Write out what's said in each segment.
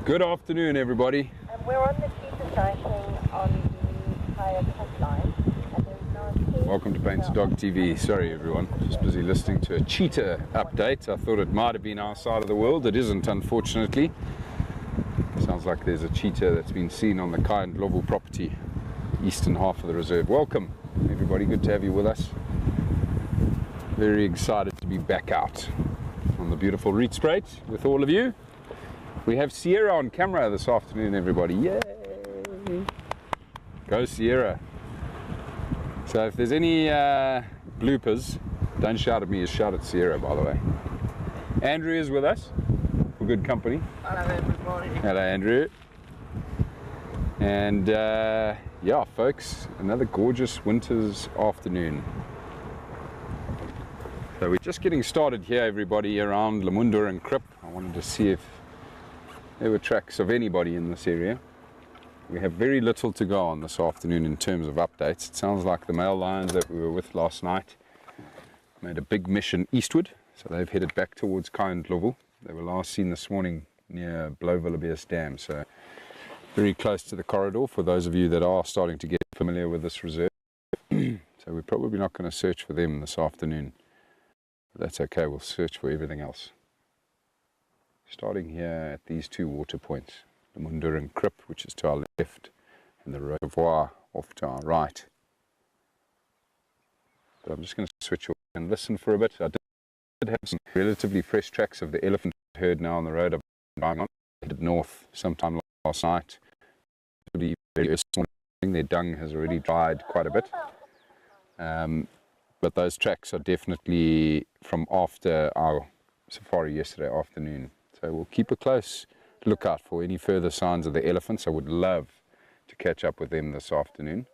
Good afternoon, everybody. We're on the cheetah sighting on the higher top line. And there's now Welcome to Painted Dog TV. Sorry everyone, just busy listening to a cheetah update. I thought it might have been our side of the world. It isn't, unfortunately. Sounds like there's a cheetah that's been seen on the Kai and Lowveld property, eastern half of the reserve. Welcome everybody, good to have you with us. Very excited to be back out on on the beautiful Rietspruit with all of you. We have Sierra on camera this afternoon, everybody. Yay! Go Sierra. So if there's any bloopers, don't shout at me, shout at Sierra, by the way. Andrew is with us for good company. Hello everybody. Hello Andrew. And yeah folks, another gorgeous winter's afternoon. So we're just getting started here, everybody, around Lamunda and Krip. I wanted to see if there were tracks of anybody in this area. We have very little to go on this afternoon in terms of updates. It sounds like the male lions that we were with last night made a big mission eastward, so they've headed back towards Kindlovel. They were last seen this morning near Lowveld of South Dam, so very close to the corridor for those of you that are starting to get familiar with this reserve. So we're probably not going to search for them this afternoon. That's okay, we'll search for everything else. Starting here at these two water points, the Lamunda and Krip, which is to our left, and the reservoir off to our right. But I'm just going to switch off and listen for a bit. I did have some relatively fresh tracks of the elephant herd now on the road. I'm headed north sometime last night. Their dung has already dried quite a bit. But those tracks are definitely from after our safari yesterday afternoon. So we'll keep a close lookout for any further signs of the elephants. I would love to catch up with them this afternoon.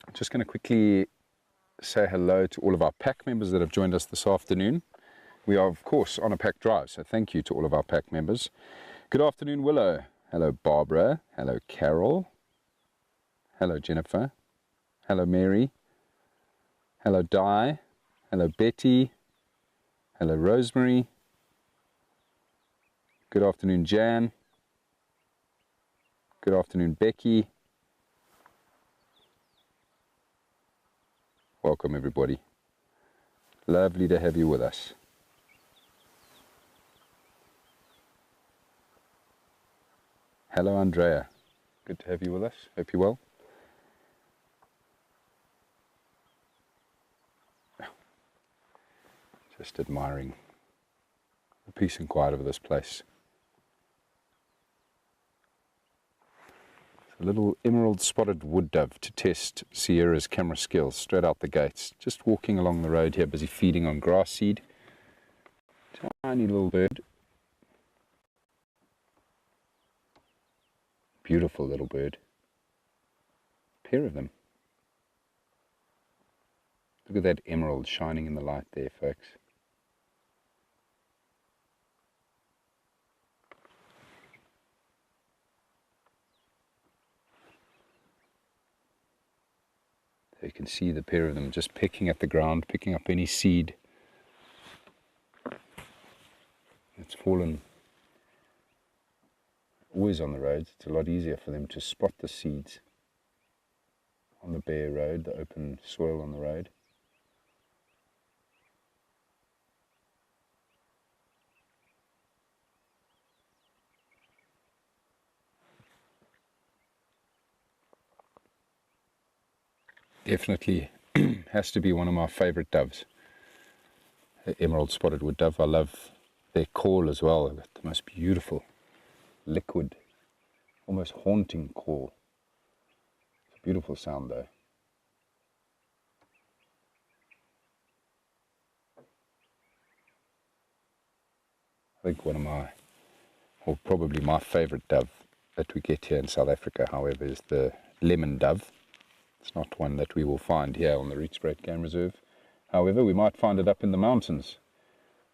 I'm just going to quickly say hello to all of our pack members that have joined us this afternoon. We are, of course, on a pack drive, so thank you to all of our pack members. Good afternoon, Willow. Hello, Barbara. Hello, Carol. Hello, Jennifer. Hello, Mary. Hello, Di. Hello, Betty. Hello, Rosemary. Good afternoon, Jan. Good afternoon, Becky. Welcome, everybody. Lovely to have you with us. Hello, Andrea. Good to have you with us. Hope you're well. Just admiring the peace and quiet of this place. A little emerald spotted wood dove to test Sierra's camera skills straight out the gates. Just walking along the road here, busy feeding on grass seed. Tiny little bird. Beautiful little bird. A pair of them. Look at that emerald shining in the light there, folks. So you can see the pair of them just pecking at the ground, picking up any seed that's fallen. Always on the roads, it's a lot easier for them to spot the seeds on the bare road, the open soil on the road. Definitely has to be one of my favorite doves. The emerald spotted wood dove. I love their call as well. They've got the most beautiful, liquid, almost haunting call. It's a beautiful sound though. I think one of my, or probably my favorite dove that we get here in South Africa, however, is the lemon dove. It's not one that we will find here on the Rietspruit Game Reserve. However, we might find it up in the mountains,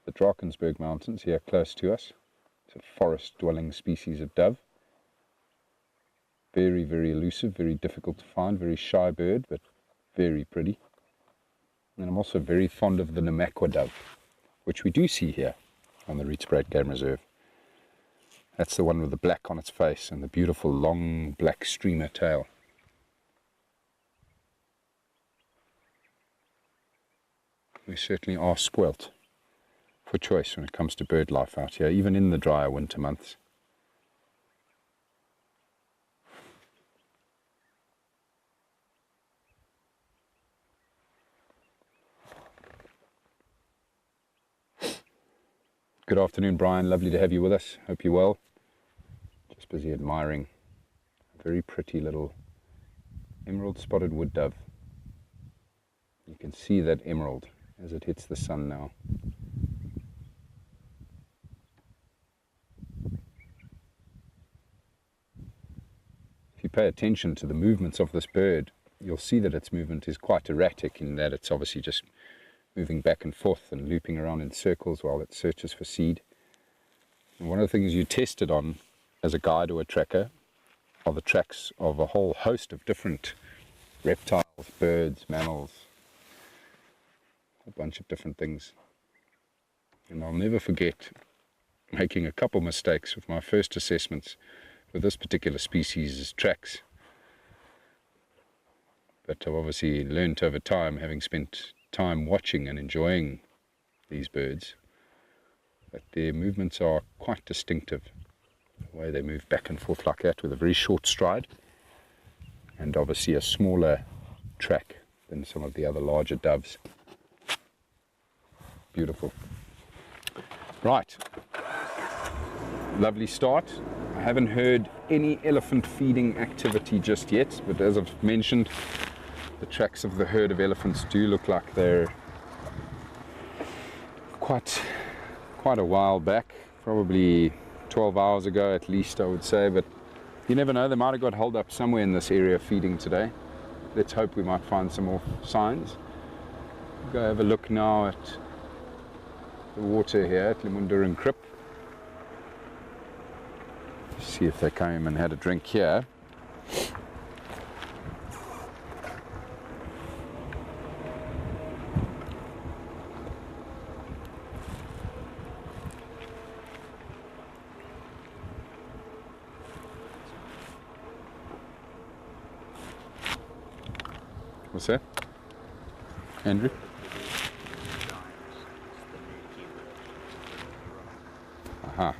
the Drakensberg Mountains here close to us. It's a forest-dwelling species of dove. Very, very elusive, very difficult to find, very shy bird, but very pretty. And I'm also very fond of the Namakwa dove, which we do see here on the Rietspruit Game Reserve. That's the one with the black on its face and the beautiful long black streamer tail. We certainly are spoilt for choice when it comes to bird life out here, even in the drier winter months. Good afternoon, Brian. Lovely to have you with us. Hope you're well. Just busy admiring a very pretty little emerald spotted wood dove. You can see that emerald as it hits the sun now. If you pay attention to the movements of this bird, you'll see that its movement is quite erratic in that it's obviously just moving back and forth and looping around in circles while it searches for seed. And one of the things you test it on as a guide or a tracker are the tracks of a whole host of different reptiles, birds, mammals, a bunch of different things. And I'll never forget making a couple mistakes with my first assessments with this particular species' tracks. But I've obviously learnt over time, having spent time watching and enjoying these birds, that their movements are quite distinctive. The way they move back and forth like that with a very short stride, and obviously a smaller track than some of the other larger doves. Beautiful. Right. Lovely start. I haven't heard any elephant feeding activity just yet, but as I've mentioned, the tracks of the herd of elephants do look like they're quite a while back, probably 12 hours ago at least, I would say, but you never know, they might have got holed up somewhere in this area feeding today. Let's hope we might find some more signs. We'll go have a look now at the water here at Lemundur Krip. See if they came and had a drink here. What's that, Andrew? Aha.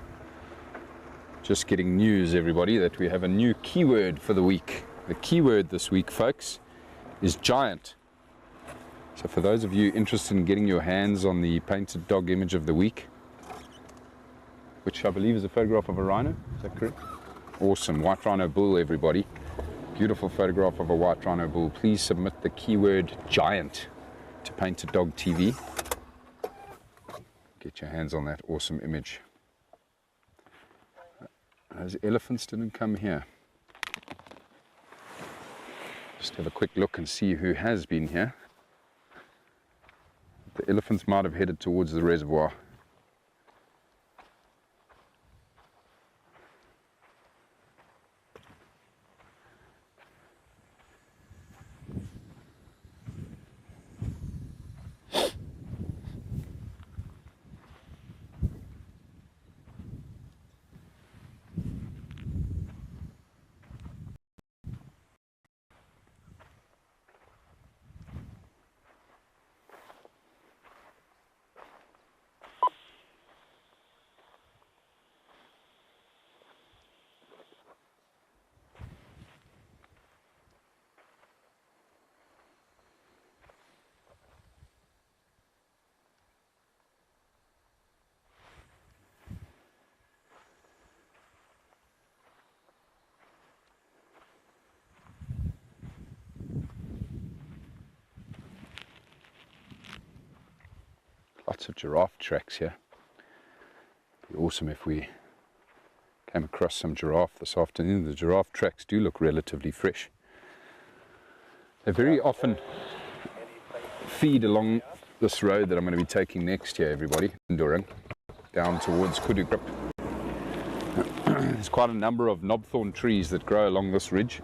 Just getting news, everybody, that we have a new keyword for the week. The keyword this week, folks, is giant. So for those of you interested in getting your hands on the painted dog image of the week, which I believe is a photograph of a rhino, is that correct? Awesome. White rhino bull, everybody. Beautiful photograph of a white rhino bull. Please submit the keyword giant to Painted Dog TV. Get your hands on that awesome image. Those elephants didn't come here. Just have a quick look and see who has been here. The elephants might have headed towards the reservoir. Lots of giraffe tracks here. It'd be awesome if we came across some giraffe this afternoon. The giraffe tracks do look relatively fresh. They very often feed along this road that I'm going to be taking next year, everybody, Enduring, down towards Kudu Grip. There's quite a number of knobthorn trees that grow along this ridge.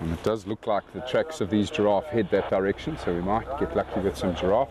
And it does look like the tracks of these giraffe head that direction, so we might get lucky with some giraffe.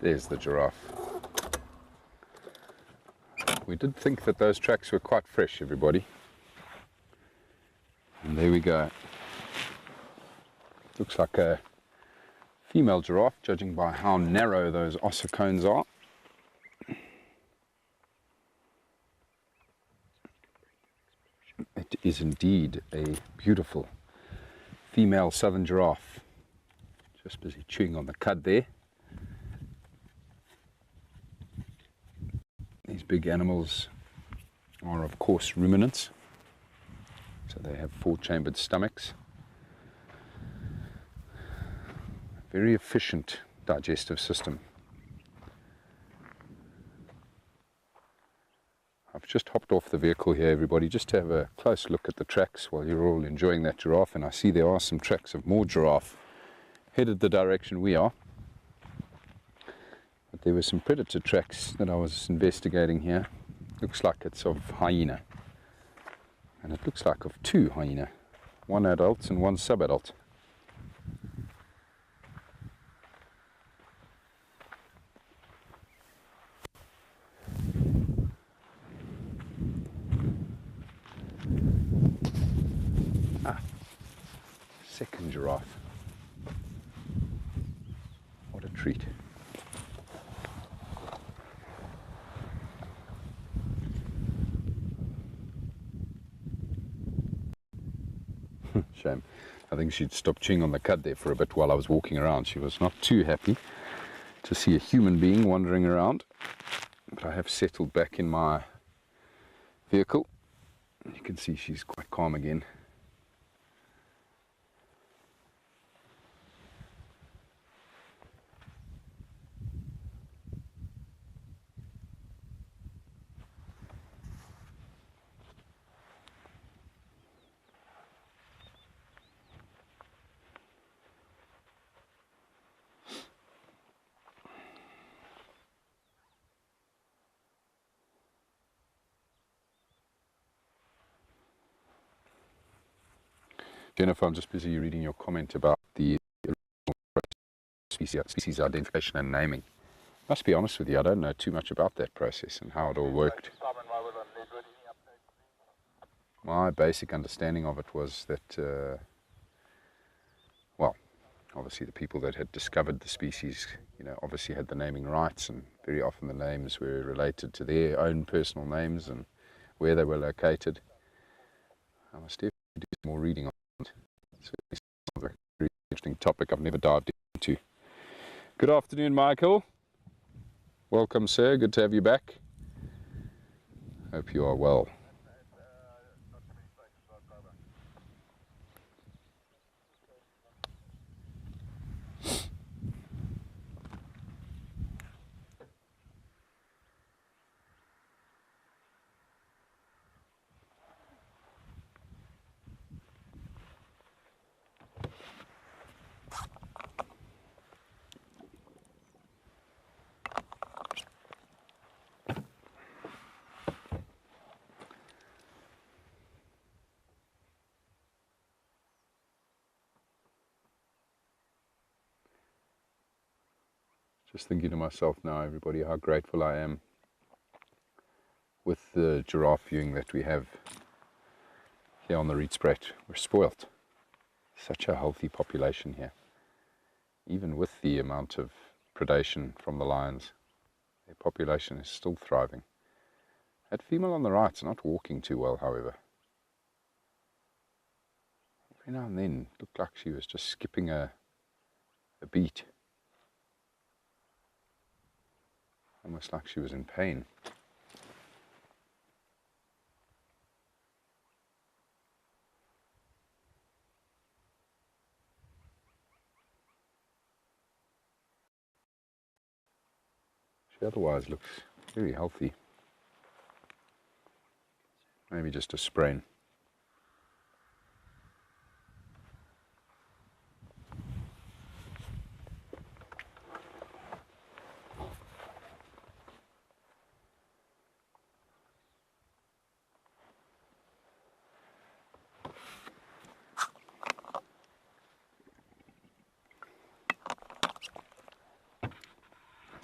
There's the giraffe. We did think that those tracks were quite fresh, everybody. And there we go. Looks like a female giraffe, judging by how narrow those ossicones are. It is indeed a beautiful female southern giraffe. Just busy chewing on the cud there. These big animals are of course ruminants, so they have 4-chambered stomachs. Very efficient digestive system. I've just hopped off the vehicle here, everybody, just to have a close look at the tracks while you're all enjoying that giraffe, and I see there are some tracks of more giraffe headed the direction we are. But there were some predator tracks that I was investigating here. Looks like it's of hyena, and it looks like of 2 hyena, 1 adult and 1 sub-adult. Second giraffe. What a treat. Shame. I think she'd stopped chewing on the cud there for a bit while I was walking around. She was not too happy to see a human being wandering around. But I have settled back in my vehicle. You can see she's quite calm again. Jennifer, I'm just busy reading your comment about the species identification and naming. Must be honest with you, I don't know too much about that process and how it all worked. My basic understanding of it was that, well, obviously the people that had discovered the species, obviously had the naming rights, and very often the names were related to their own personal names and where they were located. I must definitely do some more reading on it. It's a very interesting topic I've never dived into. Good afternoon, Michael. Welcome, sir. Good to have you back. Hope you are well. Just thinking to myself now, everybody, how grateful I am with the giraffe viewing that we have here on the Rietspruit. We're spoilt. Such a healthy population here. Even with the amount of predation from the lions, their population is still thriving. That female on the right's not walking too well, however. Every now and then it looked like she was just skipping a beat. Almost like she was in pain. She otherwise looks very healthy. Maybe just a sprain.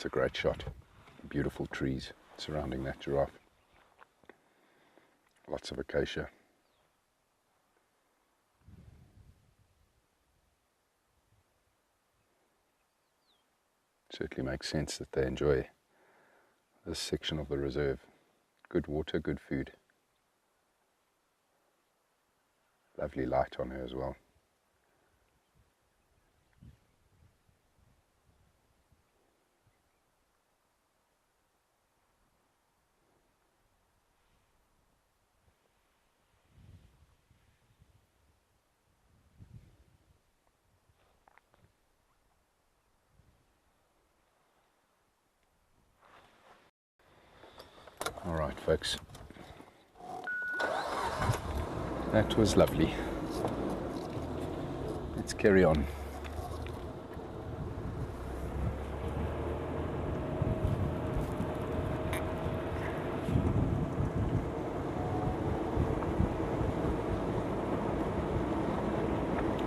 That's a great shot. Beautiful trees surrounding that giraffe. Lots of acacia. Certainly makes sense that they enjoy this section of the reserve. Good water, good food. Lovely light on her as well. All right, folks. That was lovely. Let's carry on.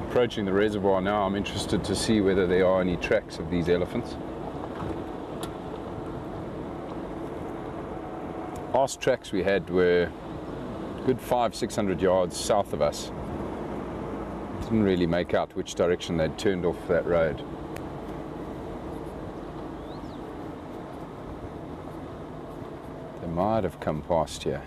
Approaching the reservoir now, I'm interested to see whether there are any tracks of these elephants. Last tracks we had were good 500-600 yards south of us. Didn't really make out which direction they'd turned off that road. They might have come past here.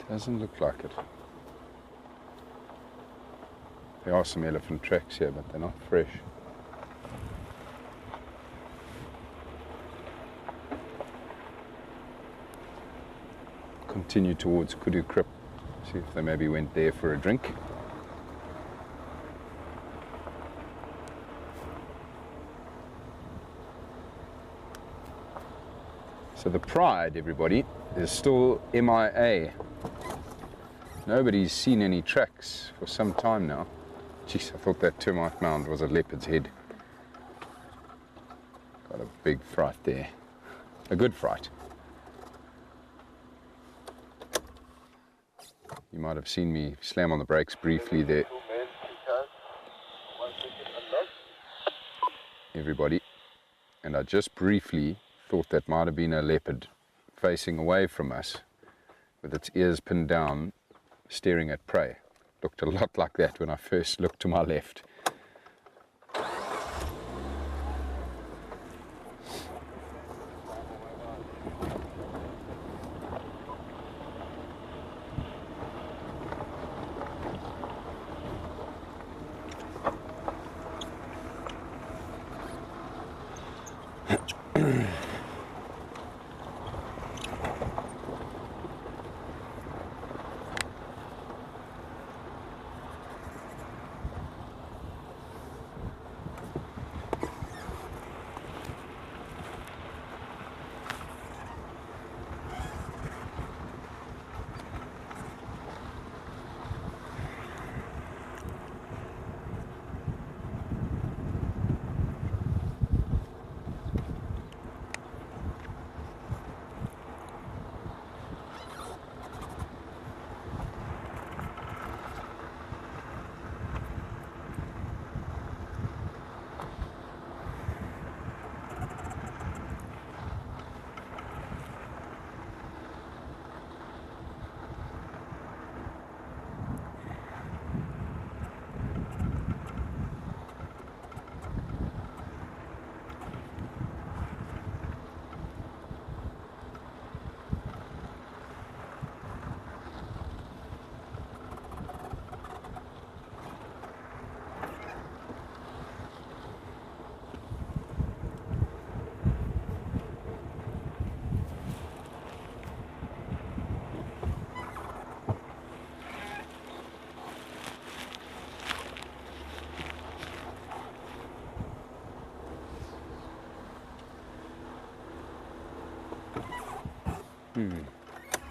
Doesn't look like it. There are some elephant tracks here, but they're not fresh. Continue towards Kudu Krip. See if they maybe went there for a drink. So the Pride, everybody, is still MIA. Nobody's seen any tracks for some time now. Jeez, I thought that termite mound was a leopard's head. Got a big fright there. A good fright. You might have seen me slam on the brakes briefly there. Everybody. And I just briefly thought that might have been a leopard facing away from us with its ears pinned down, staring at prey. Looked a lot like that when I first looked to my left.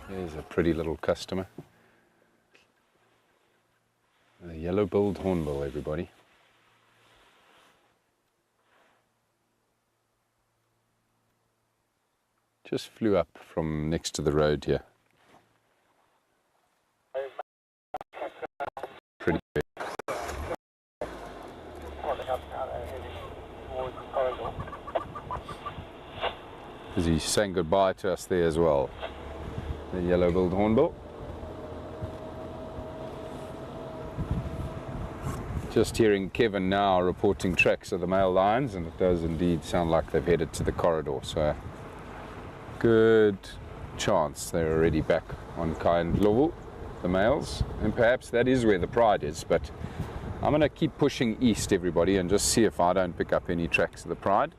There's a pretty little customer. A yellow-billed hornbill, everybody. Just flew up from next to the road here. Pretty big. Is he saying goodbye to us there as well? The yellow-billed hornbill. Just hearing Kevin now reporting tracks of the male lions, and it does indeed sound like they've headed to the corridor, so good chance they're already back on Kai and Lowveld, the males, and perhaps that is where the pride is. But I'm going to keep pushing east, everybody, and just see if I don't pick up any tracks of the pride.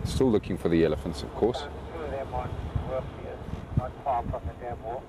Still looking for the elephants, of course. Two of them on work here, not far from the dam wall.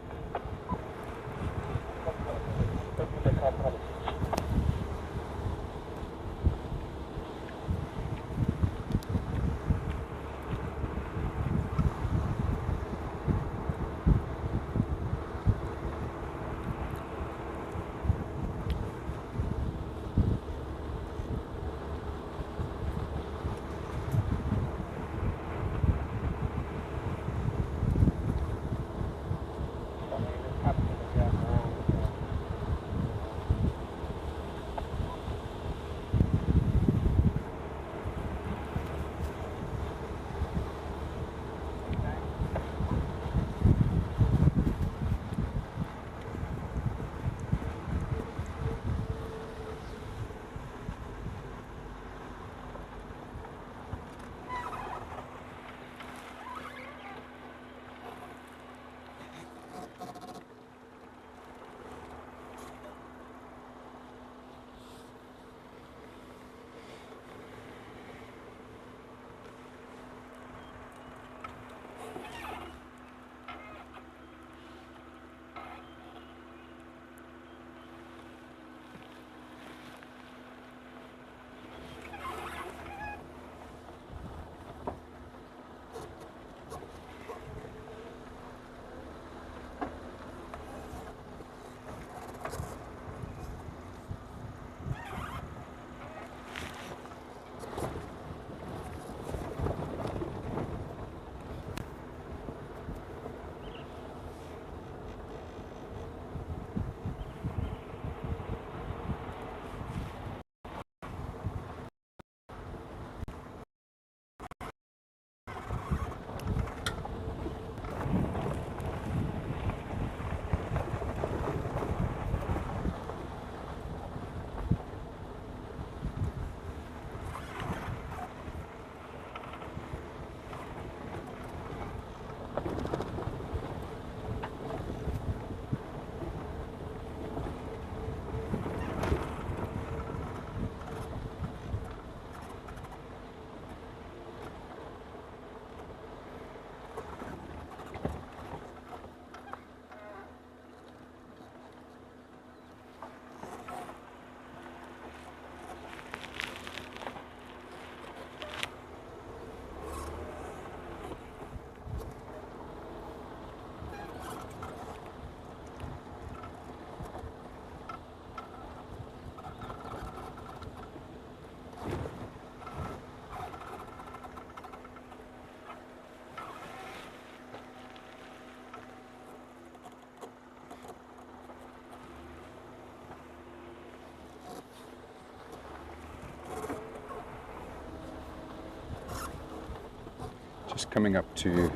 Just coming up to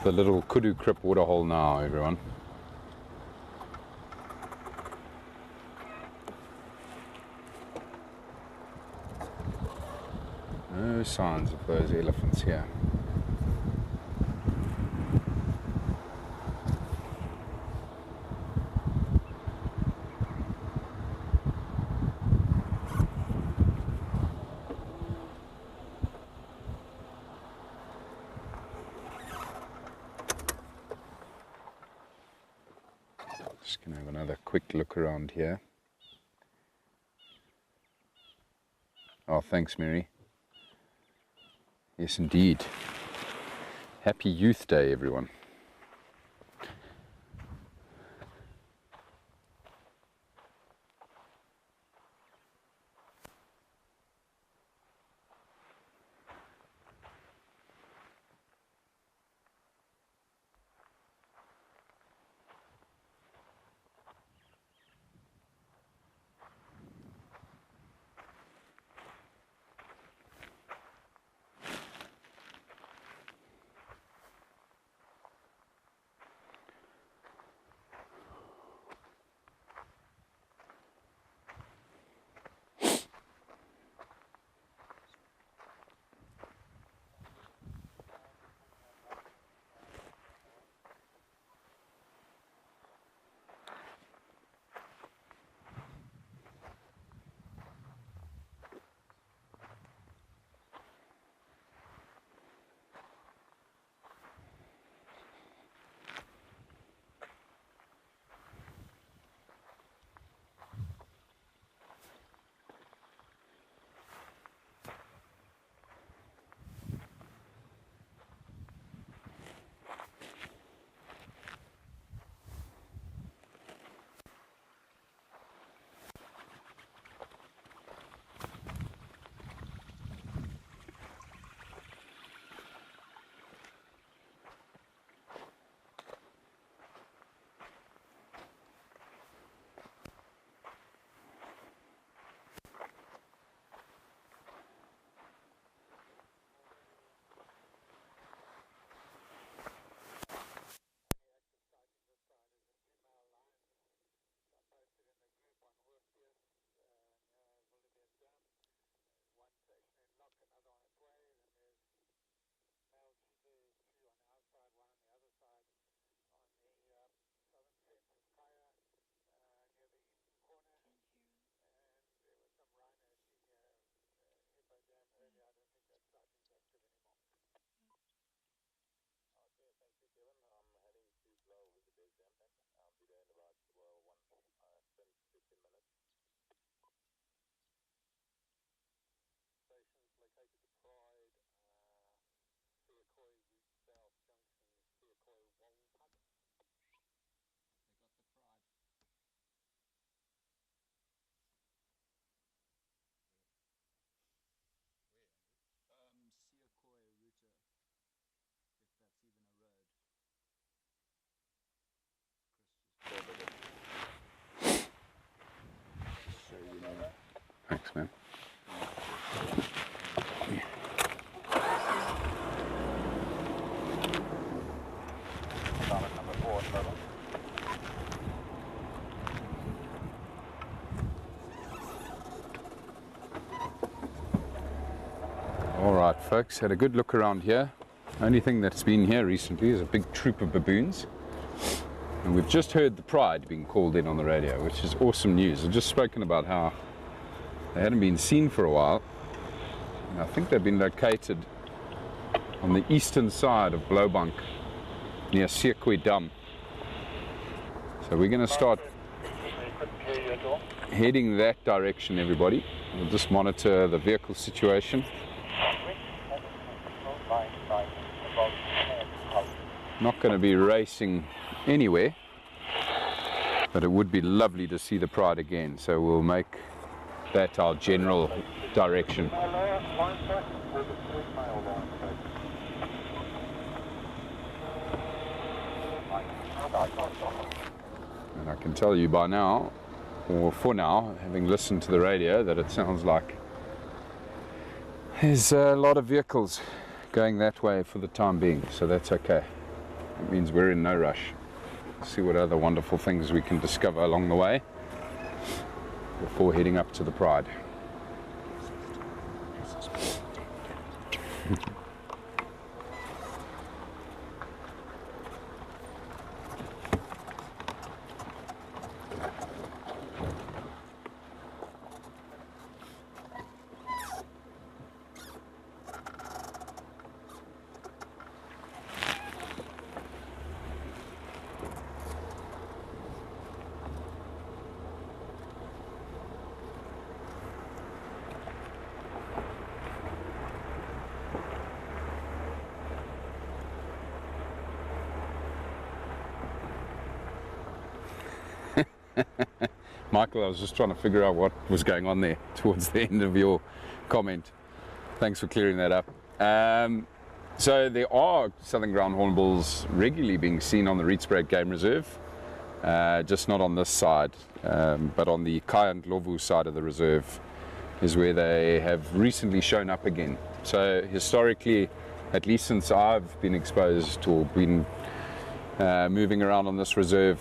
the little Kudu Krip waterhole now, everyone. No signs of those elephants here. Just going to have another quick look around here. Oh, thanks, Mary. Yes, indeed. Happy Youth Day, everyone. Thanks, man. All right, folks, had a good look around here. Only thing that's been here recently is a big troop of baboons. And we've just heard the Pride being called in on the radio, which is awesome news. I've just spoken about how they hadn't been seen for a while. And I think they've been located on the eastern side of Blaubank, near Sekwe Dam. So we're going to start heading that direction, everybody. We'll just monitor the vehicle situation. Not going to be racing anywhere, but it would be lovely to see the Pride again, so we'll make that our general direction. And I can tell you by now, or for now, having listened to the radio, that it sounds like there's a lot of vehicles going that way for the time being, so that's okay. It means we're in no rush. See what other wonderful things we can discover along the way before heading up to the Pride. Michael, I was just trying to figure out what was going on there towards the end of your comment. Thanks for clearing that up. So there are southern ground hornbills regularly being seen on the Rietspruit Game Reserve, just not on this side, but on the Kai and Lovu side of the reserve is where they have recently shown up again. So historically, at least since I've been exposed or been moving around on this reserve,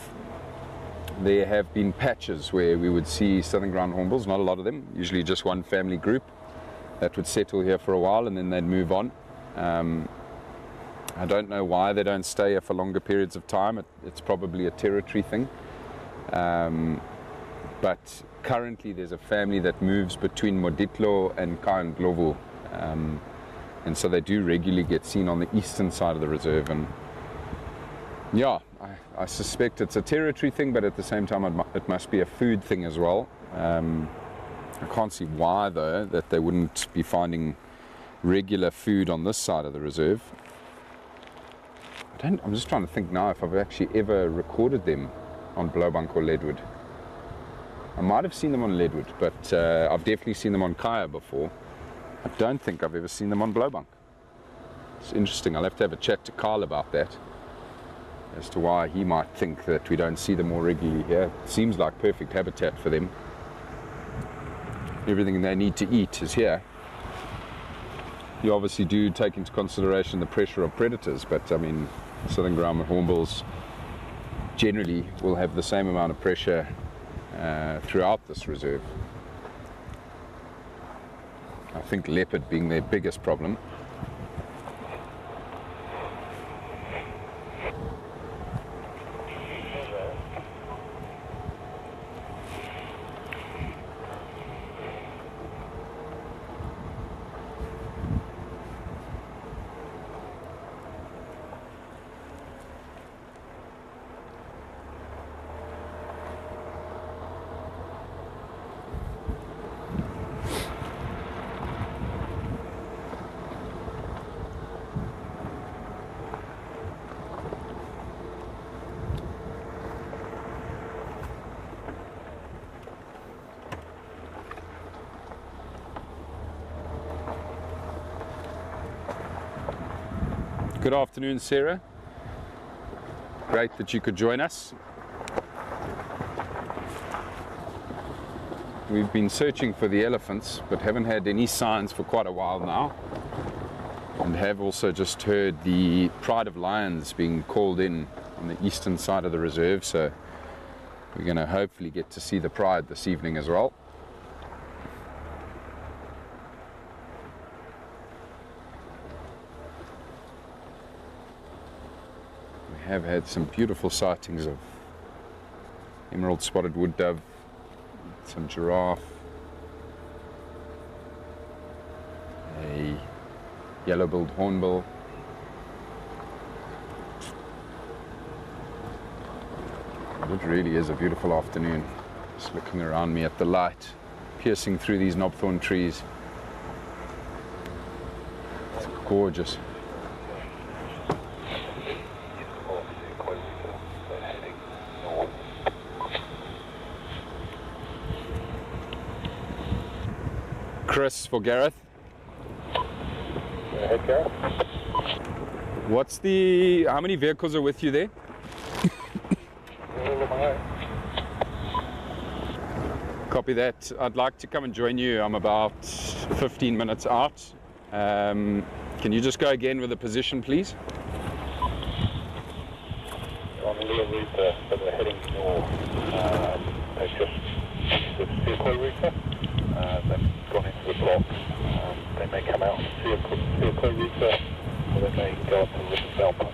there have been patches where we would see southern ground hornbills, not a lot of them, usually just one family group that would settle here for a while and then they'd move on. I don't know why they don't stay here for longer periods of time. It's probably a territory thing. But currently there's a family that moves between Moditlo and Kaandlovu. And so they do regularly get seen on the eastern side of the reserve. And yeah, I suspect it's a territory thing, but at the same time it must be a food thing as well. I can't see why though that they wouldn't be finding regular food on this side of the reserve. I'm just trying to think now if I've actually ever recorded them on Blaubank or Leadwood. I might have seen them on Leadwood, but I've definitely seen them on Kaya before. I don't think I've ever seen them on Blaubank. It's interesting. I'll have to have a chat to Carl about that, as to why he might think that we don't see them more regularly here. It seems like perfect habitat for them. Everything they need to eat is here. You obviously do take into consideration the pressure of predators, but I mean, southern ground hornbills generally will have the same amount of pressure throughout this reserve. I think leopard being their biggest problem. Good afternoon, Sarah. Great that you could join us. We've been searching for the elephants, but haven't had any signs for quite a while now. And have also just heard the pride of lions being called in on the eastern side of the reserve, so we're going to hopefully get to see the pride this evening as well. We have had some beautiful sightings of emerald spotted wood dove, some giraffe, a yellow-billed hornbill, it really is a beautiful afternoon. Just looking around me at the light piercing through these knobthorn trees. It's gorgeous. Chris for Gareth. Go ahead, Gareth. What's the... how many vehicles are with you there? All of my own. Copy that. I'd like to come and join you. I'm about 15 minutes out. Can you just go again with the position, please? On the little router, but they're heading north. They've just the vehicle router. They've gone into the block. They may come out and see a vehicle router, or they may go up to Rietspruit.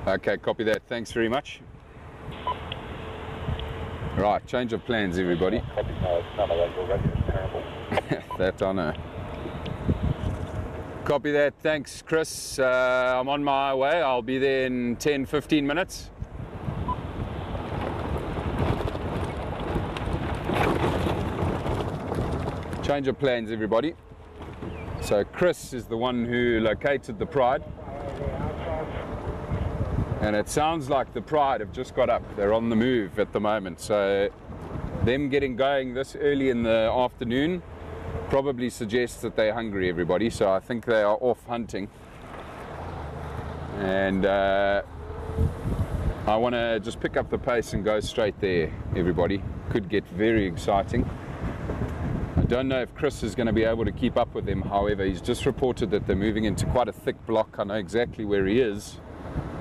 Okay, copy that. Thanks very much. Right, change of plans, everybody. Copy, no, none of those already. It's terrible. That I know. Copy that. Thanks, Chris. I'm on my way. I'll be there in 10-15 minutes. Change of plans, everybody. So Chris is the one who located the pride. And it sounds like the pride have just got up. They're on the move at the moment. So them getting going this early in the afternoon probably suggests that they're hungry, everybody. So I think they are off hunting. And I want to just pick up the pace and go straight there, everybody. Could get very exciting. I don't know if Chris is going to be able to keep up with them. However, he's just reported that they're moving into quite a thick block. I know exactly where he is.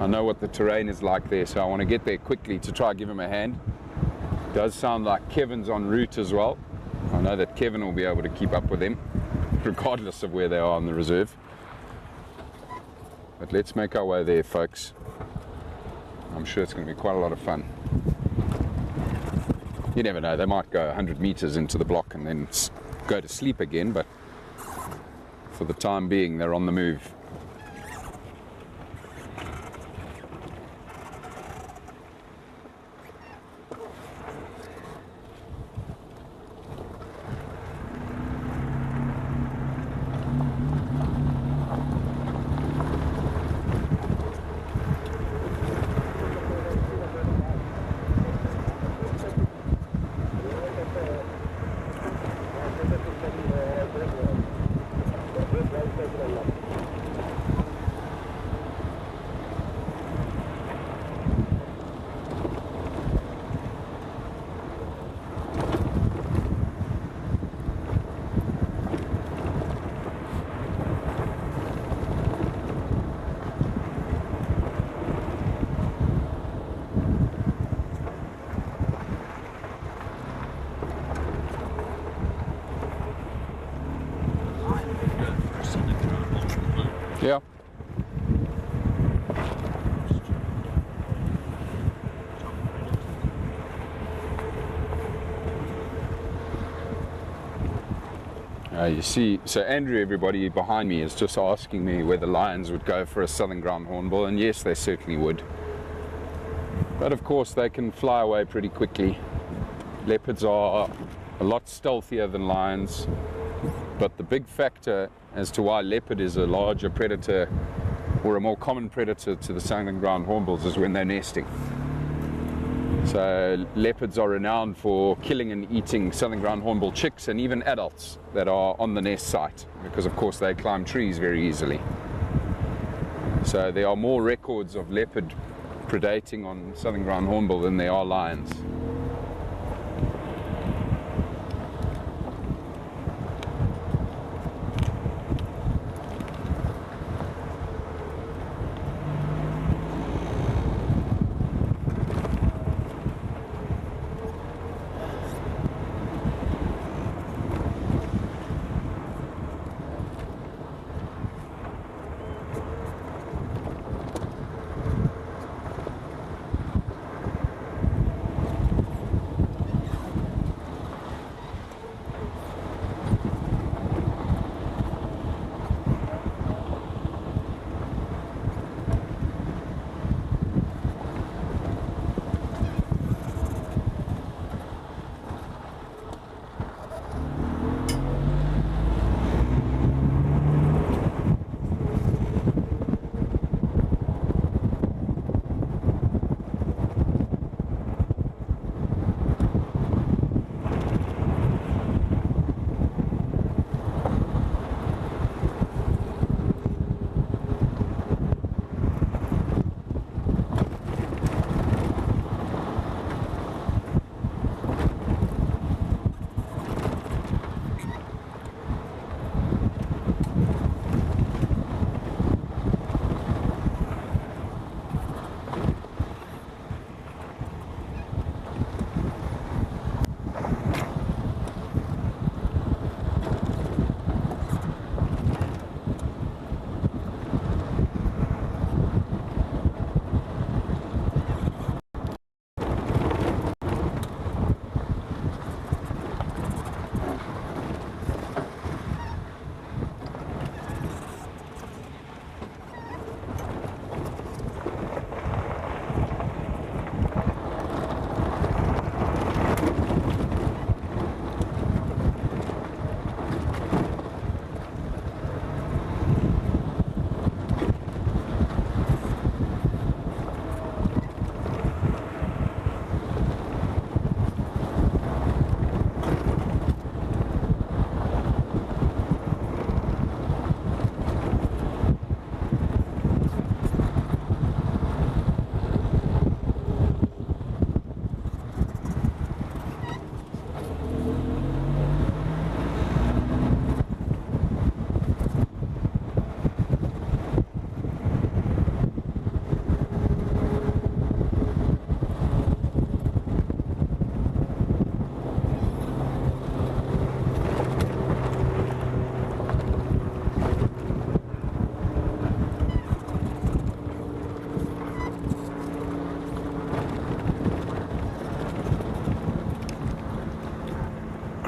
I know what the terrain is like there, so I want to get there quickly to try and give him a hand. It does sound like Kevin's en route as well. I know that Kevin will be able to keep up with them, regardless of where they are on the reserve. But let's make our way there, folks. I'm sure it's going to be quite a lot of fun. You never know, they might go 100 meters into the block and then go to sleep again, but for the time being, they're on the move. Yeah. You see, so Andrew, everybody behind me, is just asking me whether lions would go for a southern ground hornbill, and yes, they certainly would. But of course, they can fly away pretty quickly. Leopards are a lot stealthier than lions, but the big factor as to why leopard is a larger predator or a more common predator to the southern ground hornbills is when they're nesting. So leopards are renowned for killing and eating southern ground hornbill chicks and even adults that are on the nest site, because of course they climb trees very easily. So there are more records of leopard predating on southern ground hornbill than there are lions.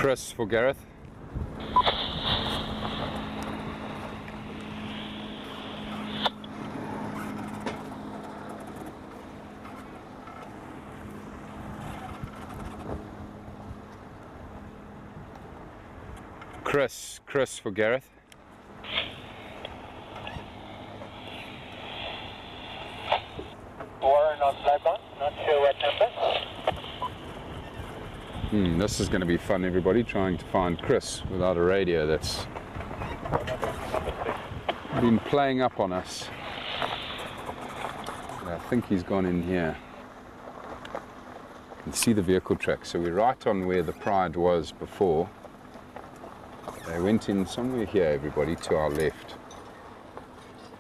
Chris for Gareth. Chris for Gareth. Warren on Blackburn, not sure what number. This is going to be fun, everybody, trying to find Chris without a radio that's been playing up on us. But I think he's gone in here. You can see the vehicle track, so we're right on where the Pride was before. They went in somewhere here, everybody, to our left.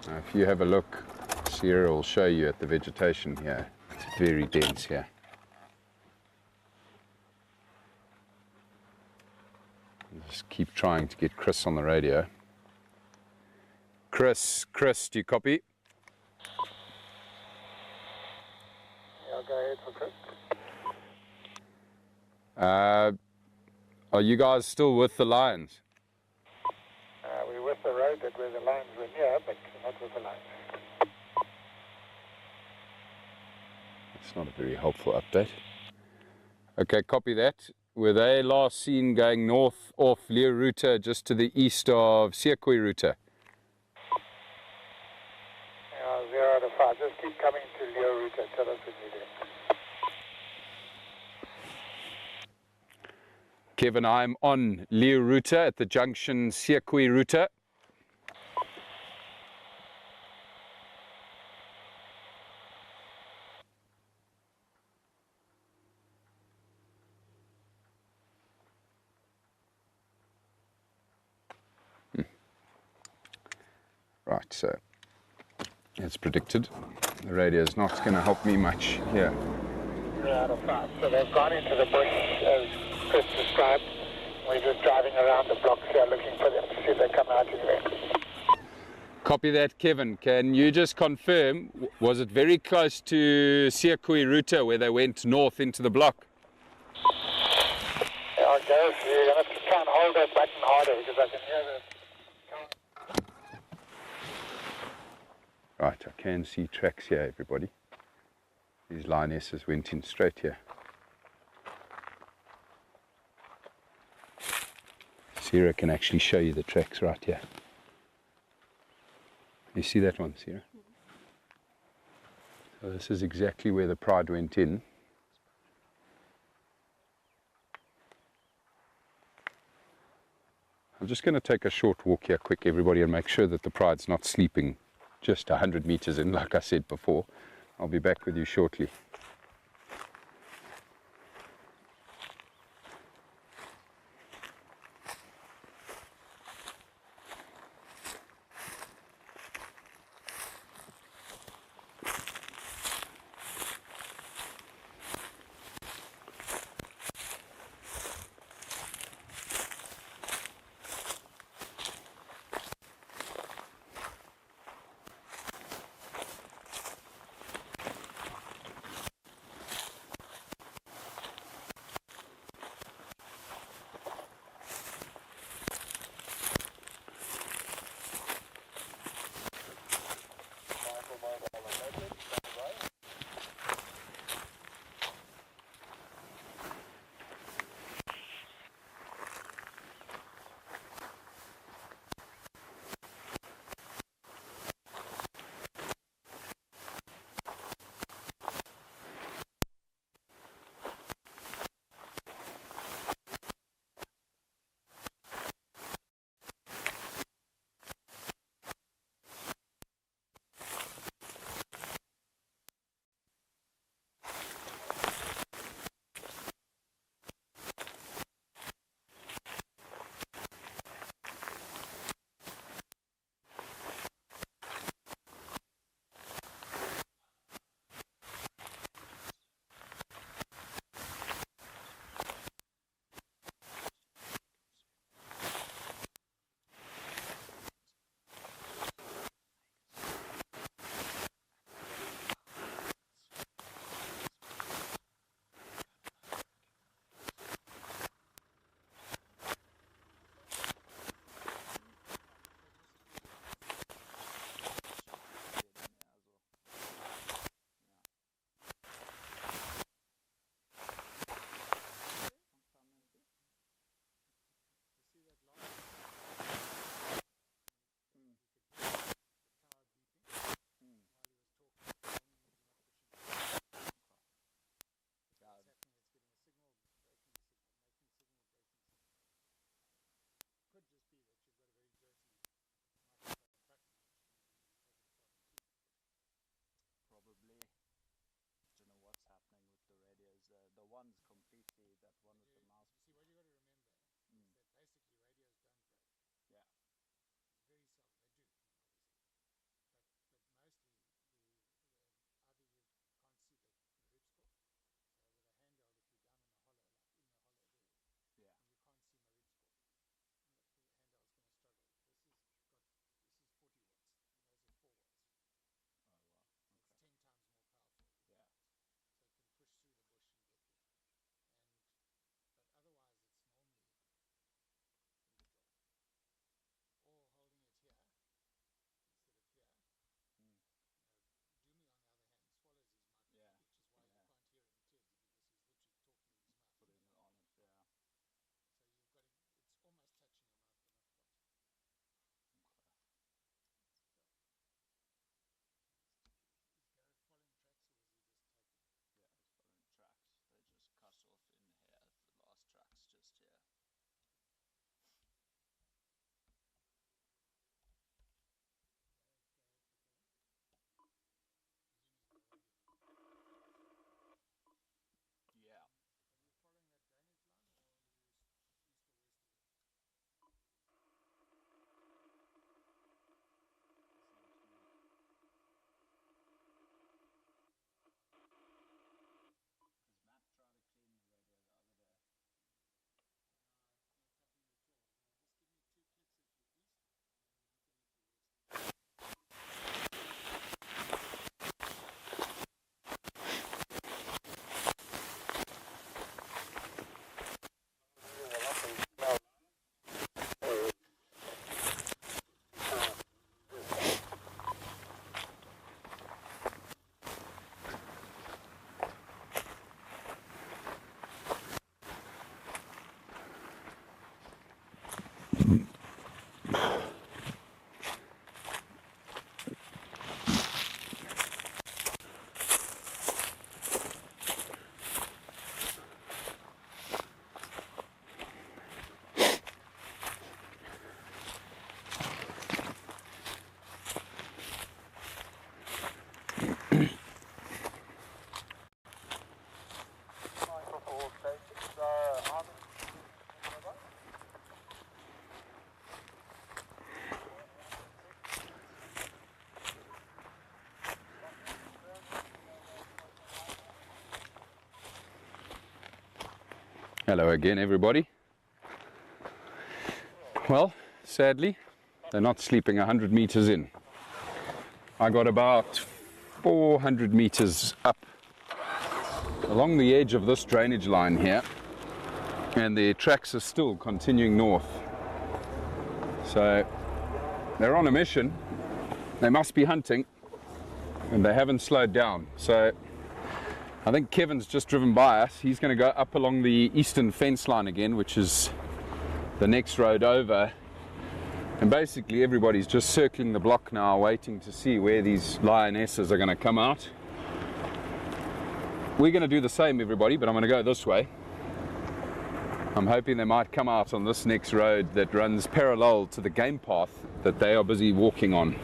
Now, if you have a look, Sierra will show you at the vegetation here. It's very dense here. Just keep trying to get Chris on the radio. Chris, do you copy? Yeah, I'll go ahead for Chris. Are you guys still with the Lions? We're with the road that where the lines were near, but not with the lines. It's not a very helpful update. Okay, copy that. Were they last seen going north off Leeuroute just to the east of Sekoiroute? Yeah, 0 to 5. Just keep coming to Leeuroute and tell us what you're doing. Kevin, I'm on Leeuroute at the junction Sekoiroute. Right, so as predicted, the radio is not going to help me much here. 0 to 5. So they've gone into the bush as Chris described. We're just driving around the blocks here looking for them to see if they come out anywhere. Copy that, Kevin. Can you just confirm, was it very close to Sekoiroute where they went north into the block? Yeah, Gareth, you're going to have to try and hold that button harder because I can hear the... Right, I can see tracks here, everybody. These lionesses went in straight here. Sierra can actually show you the tracks right here. You see that one, Sierra? So this is exactly where the Pride went in. I'm just going to take a short walk here quick, everybody, and make sure that the Pride's not sleeping just 100 meters in, like I said before. I'll be back with you shortly. Hello again, everybody. Well, sadly, they're not sleeping 100 meters in. I got about 400 meters up along the edge of this drainage line here, and the tracks are still continuing north. So they're on a mission. They must be hunting, and they haven't slowed down. So I think Kevin's just driven by us. He's going to go up along the eastern fence line again, which is the next road over. And basically everybody's just circling the block now, waiting to see where these lionesses are going to come out. We're going to do the same, everybody, but I'm going to go this way. I'm hoping they might come out on this next road that runs parallel to the game path that they are busy walking on.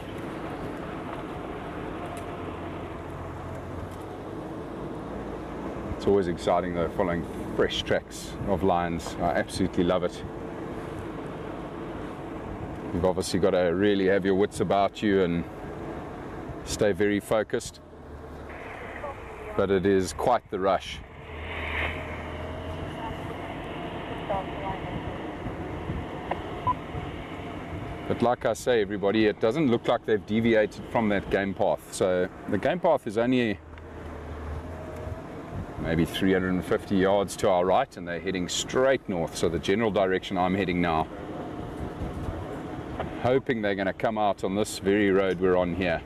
It's always exciting though, following fresh tracks of lions. I absolutely love it. You've obviously got to really have your wits about you and stay very focused, but it is quite the rush. But like I say, everybody, it doesn't look like they've deviated from that game path. So the game path is only maybe 350 yards to our right, and they're heading straight north, so the general direction I'm heading now. Hoping they're going to come out on this very road we're on here.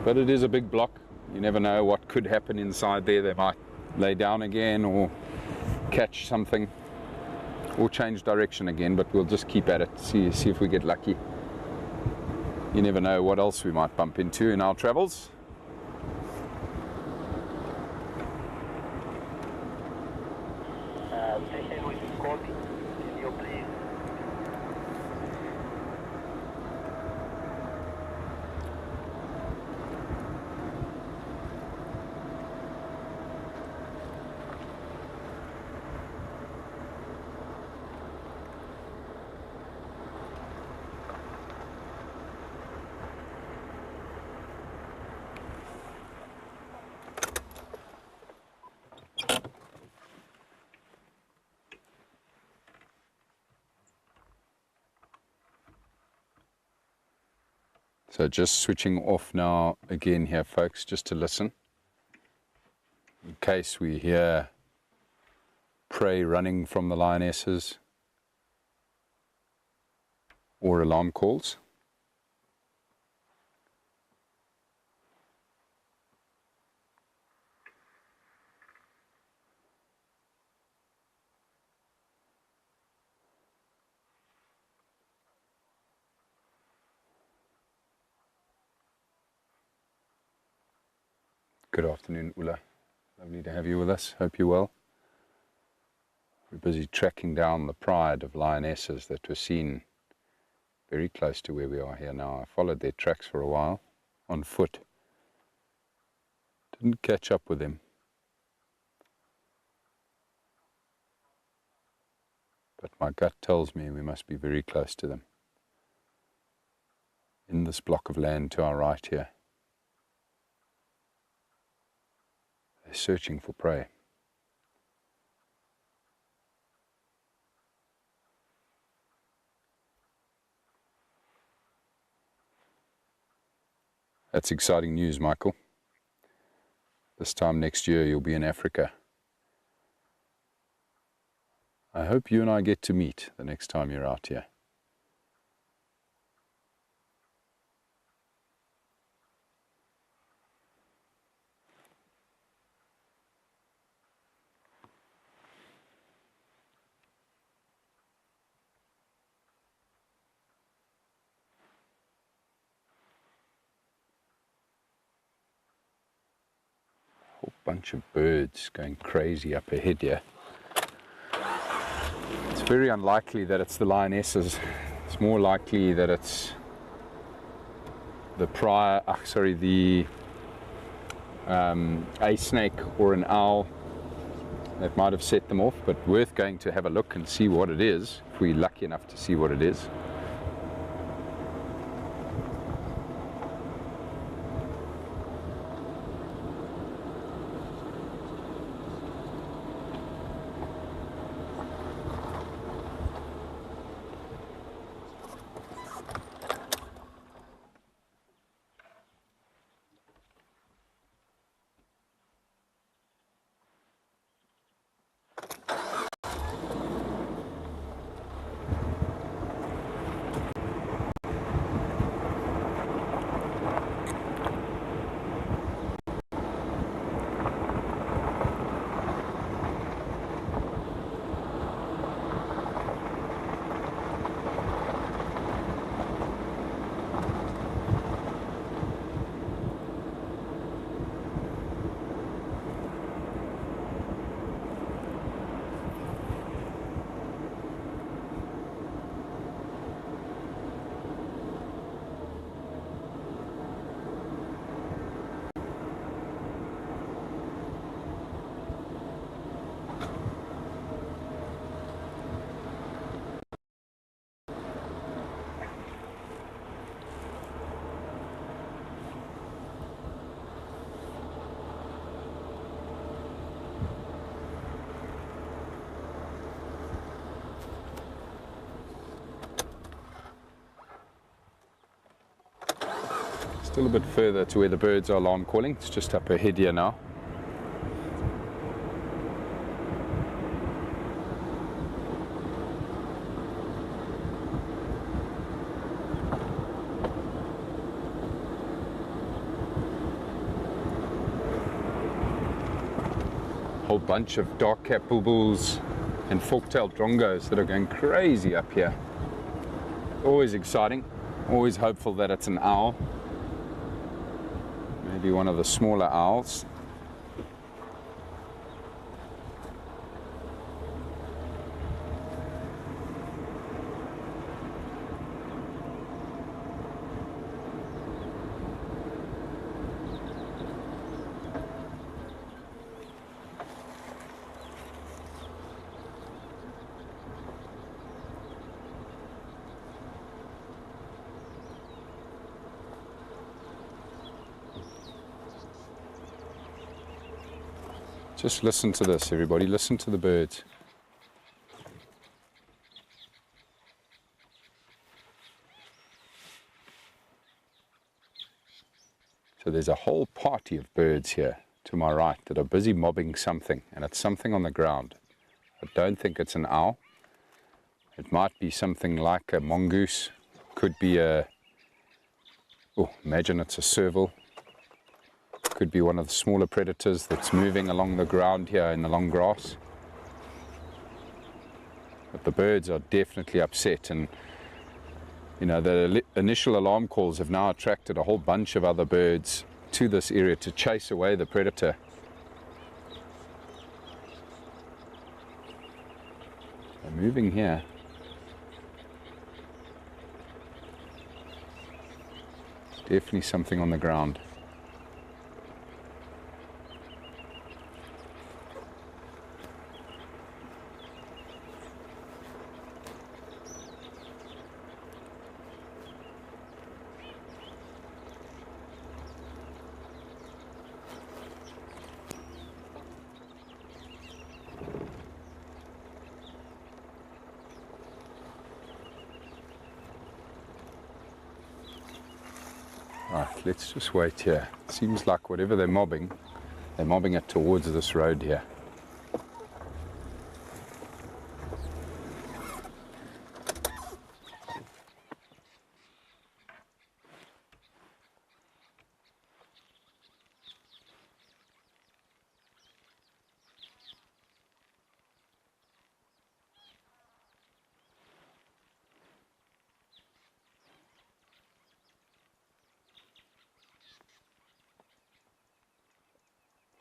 But it is a big block. You never know what could happen inside there. They might lay down again or catch something or change direction again, but we'll just keep at it, see if we get lucky. You never know what else we might bump into in our travels. So just switching off now again here, folks, just to listen. In case we hear prey running from the lionesses or alarm calls. Good afternoon, Ulla. Lovely to have you with us. Hope you're well. We're busy tracking down the pride of lionesses that were seen very close to where we are here now. I followed their tracks for a while on foot. Didn't catch up with them. But my gut tells me we must be very close to them. In this block of land to our right here. They're searching for prey. That's exciting news, Michael. This time next year you'll be in Africa. I hope you and I get to meet the next time you're out here. Bunch of birds going crazy up ahead here. It's very unlikely that it's the lionesses. It's more likely that it's the a snake or an owl that might have set them off, but worth going to have a look and see what it is, if we're lucky enough to see what it is. Still a bit further to where the birds are alarm calling. It's just up ahead here now. Whole bunch of dark-capped bulbuls and fork-tailed drongos that are going crazy up here. Always exciting, always hopeful that it's an owl. Maybe one of the smaller owls. Just listen to this, everybody. Listen to the birds. So there's a whole party of birds here to my right that are busy mobbing something, and it's something on the ground. I don't think it's an owl. It might be something like a mongoose. Could be a, oh, imagine it's a serval. Could be one of the smaller predators that's moving along the ground here in the long grass. But the birds are definitely upset, and you know, the initial alarm calls have now attracted a whole bunch of other birds to this area to chase away the predator. They're moving here. Definitely something on the ground. Right, let's just wait here. It seems like whatever they're mobbing it towards this road here.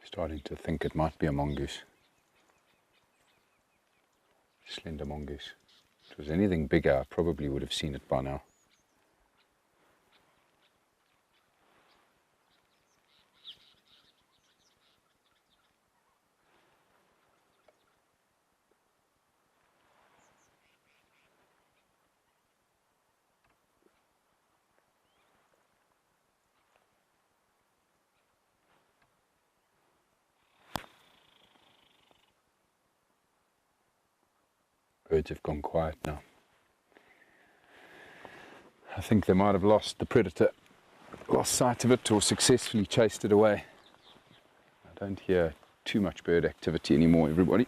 Starting to think it might be a mongoose. Slender mongoose. If it was anything bigger, I probably would have seen it by now. Birds have gone quiet now. I think they might have lost the predator, lost sight of it, or successfully chased it away. I don't hear too much bird activity anymore, everybody.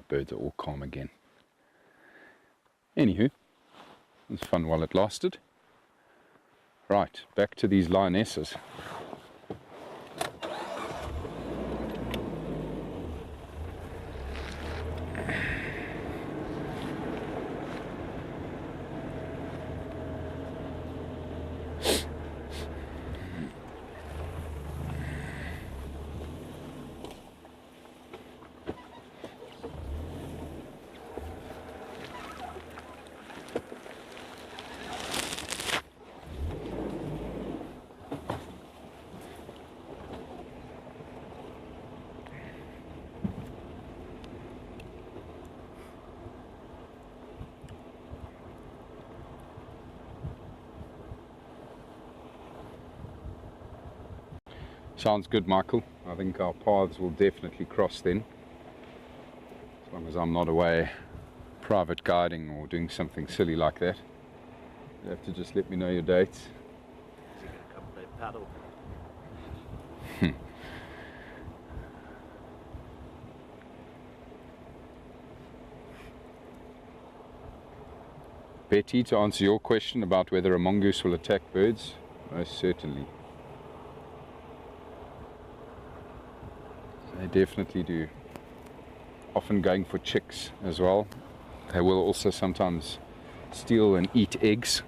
Birds are all calm again. Anywho, it was fun while it lasted. Right, back to these lionesses. Sounds good, Michael. I think our paths will definitely cross then, as long as I'm not away private guiding or doing something silly like that. You have to just let me know your dates. Is he going to come play paddle? Betty, to answer your question about whether a mongoose will attack birds, most certainly. They definitely do. Often going for chicks as well. They will also sometimes steal and eat eggs.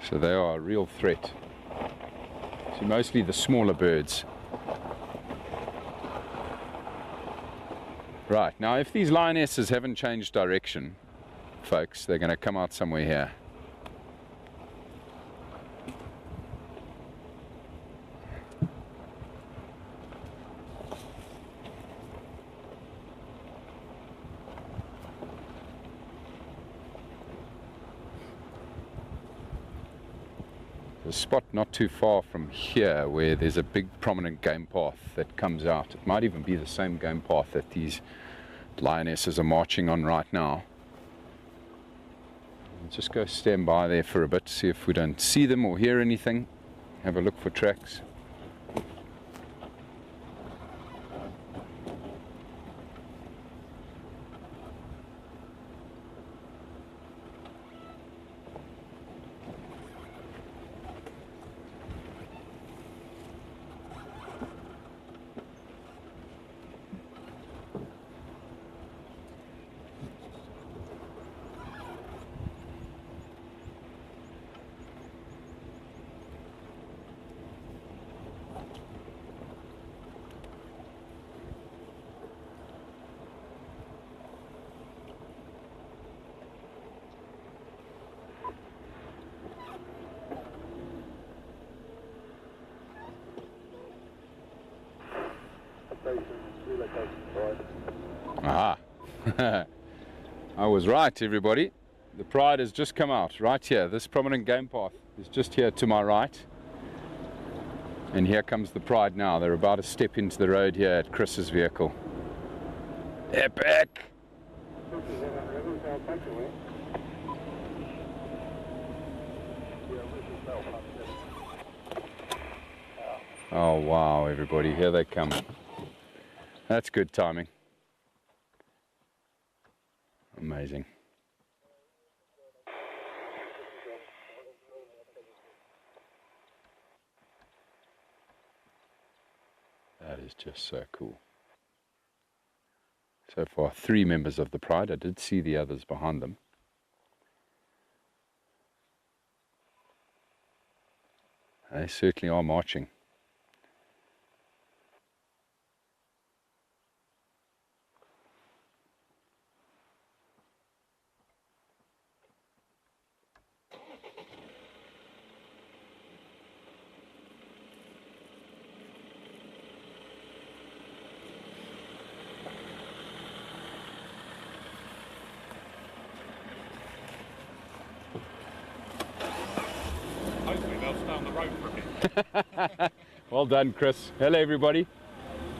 So they are a real threat to mostly the smaller birds. Right, now if these lionesses haven't changed direction, folks, they're going to come out somewhere here. A spot not too far from here where there's a big prominent game path that comes out. It might even be the same game path that these lionesses are marching on right now. We'll just go stand by there for a bit, see if we don't see them or hear anything. Have a look for tracks. Aha. I was right, everybody. The pride has just come out right here. This prominent game path is just here to my right. And here comes the pride now. They're about to step into the road here at Chris's vehicle. Epic! Oh wow, everybody, here they come. That's good timing. Amazing. That is just so cool. So far, 3 members of the pride. I did see the others behind them. They certainly are marching. Well done, Chris. Hello, everybody.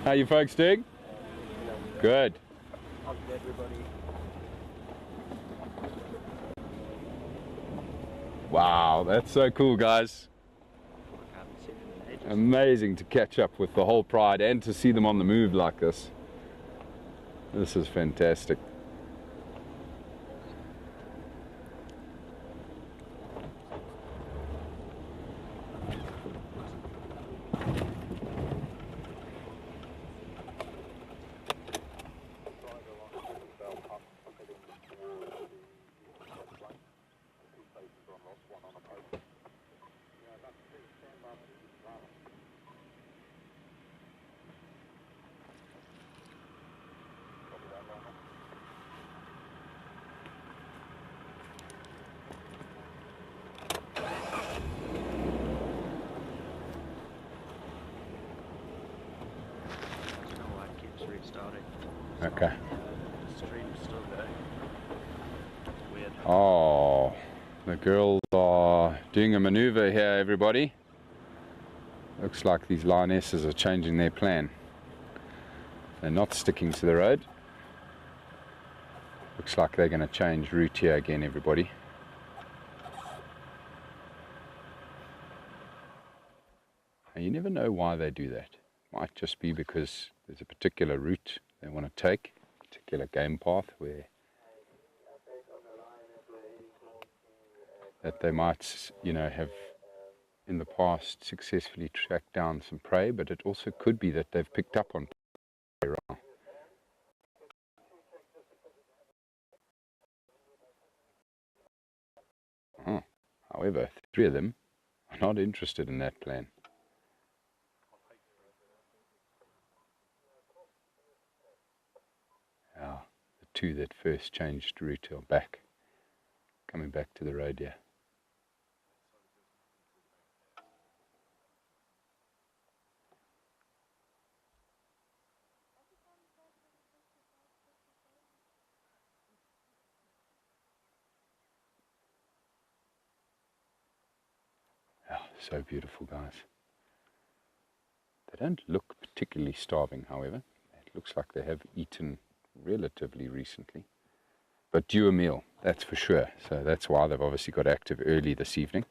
How you folks doing? Good. Wow, that's so cool, guys. Amazing to catch up with the whole pride and to see them on the move like this. This is fantastic. Okay. Oh, the girls are doing a maneuver here, everybody. Looks like these lionesses are changing their plan. They're not sticking to the road. Looks like they're going to change route here again, everybody. Now, you never know why they do that. Might just be because there's a particular route they want to take, a particular game path where that they might, you know, have in the past successfully tracked down some prey, but it also could be that they've picked up on prey. However, 3 of them are not interested in that plan. The 2 that first changed route are back, coming back to the road here. So beautiful, guys. They don't look particularly starving, however. It looks like they have eaten relatively recently. But due a meal, that's for sure. So that's why they've obviously got active early this evening.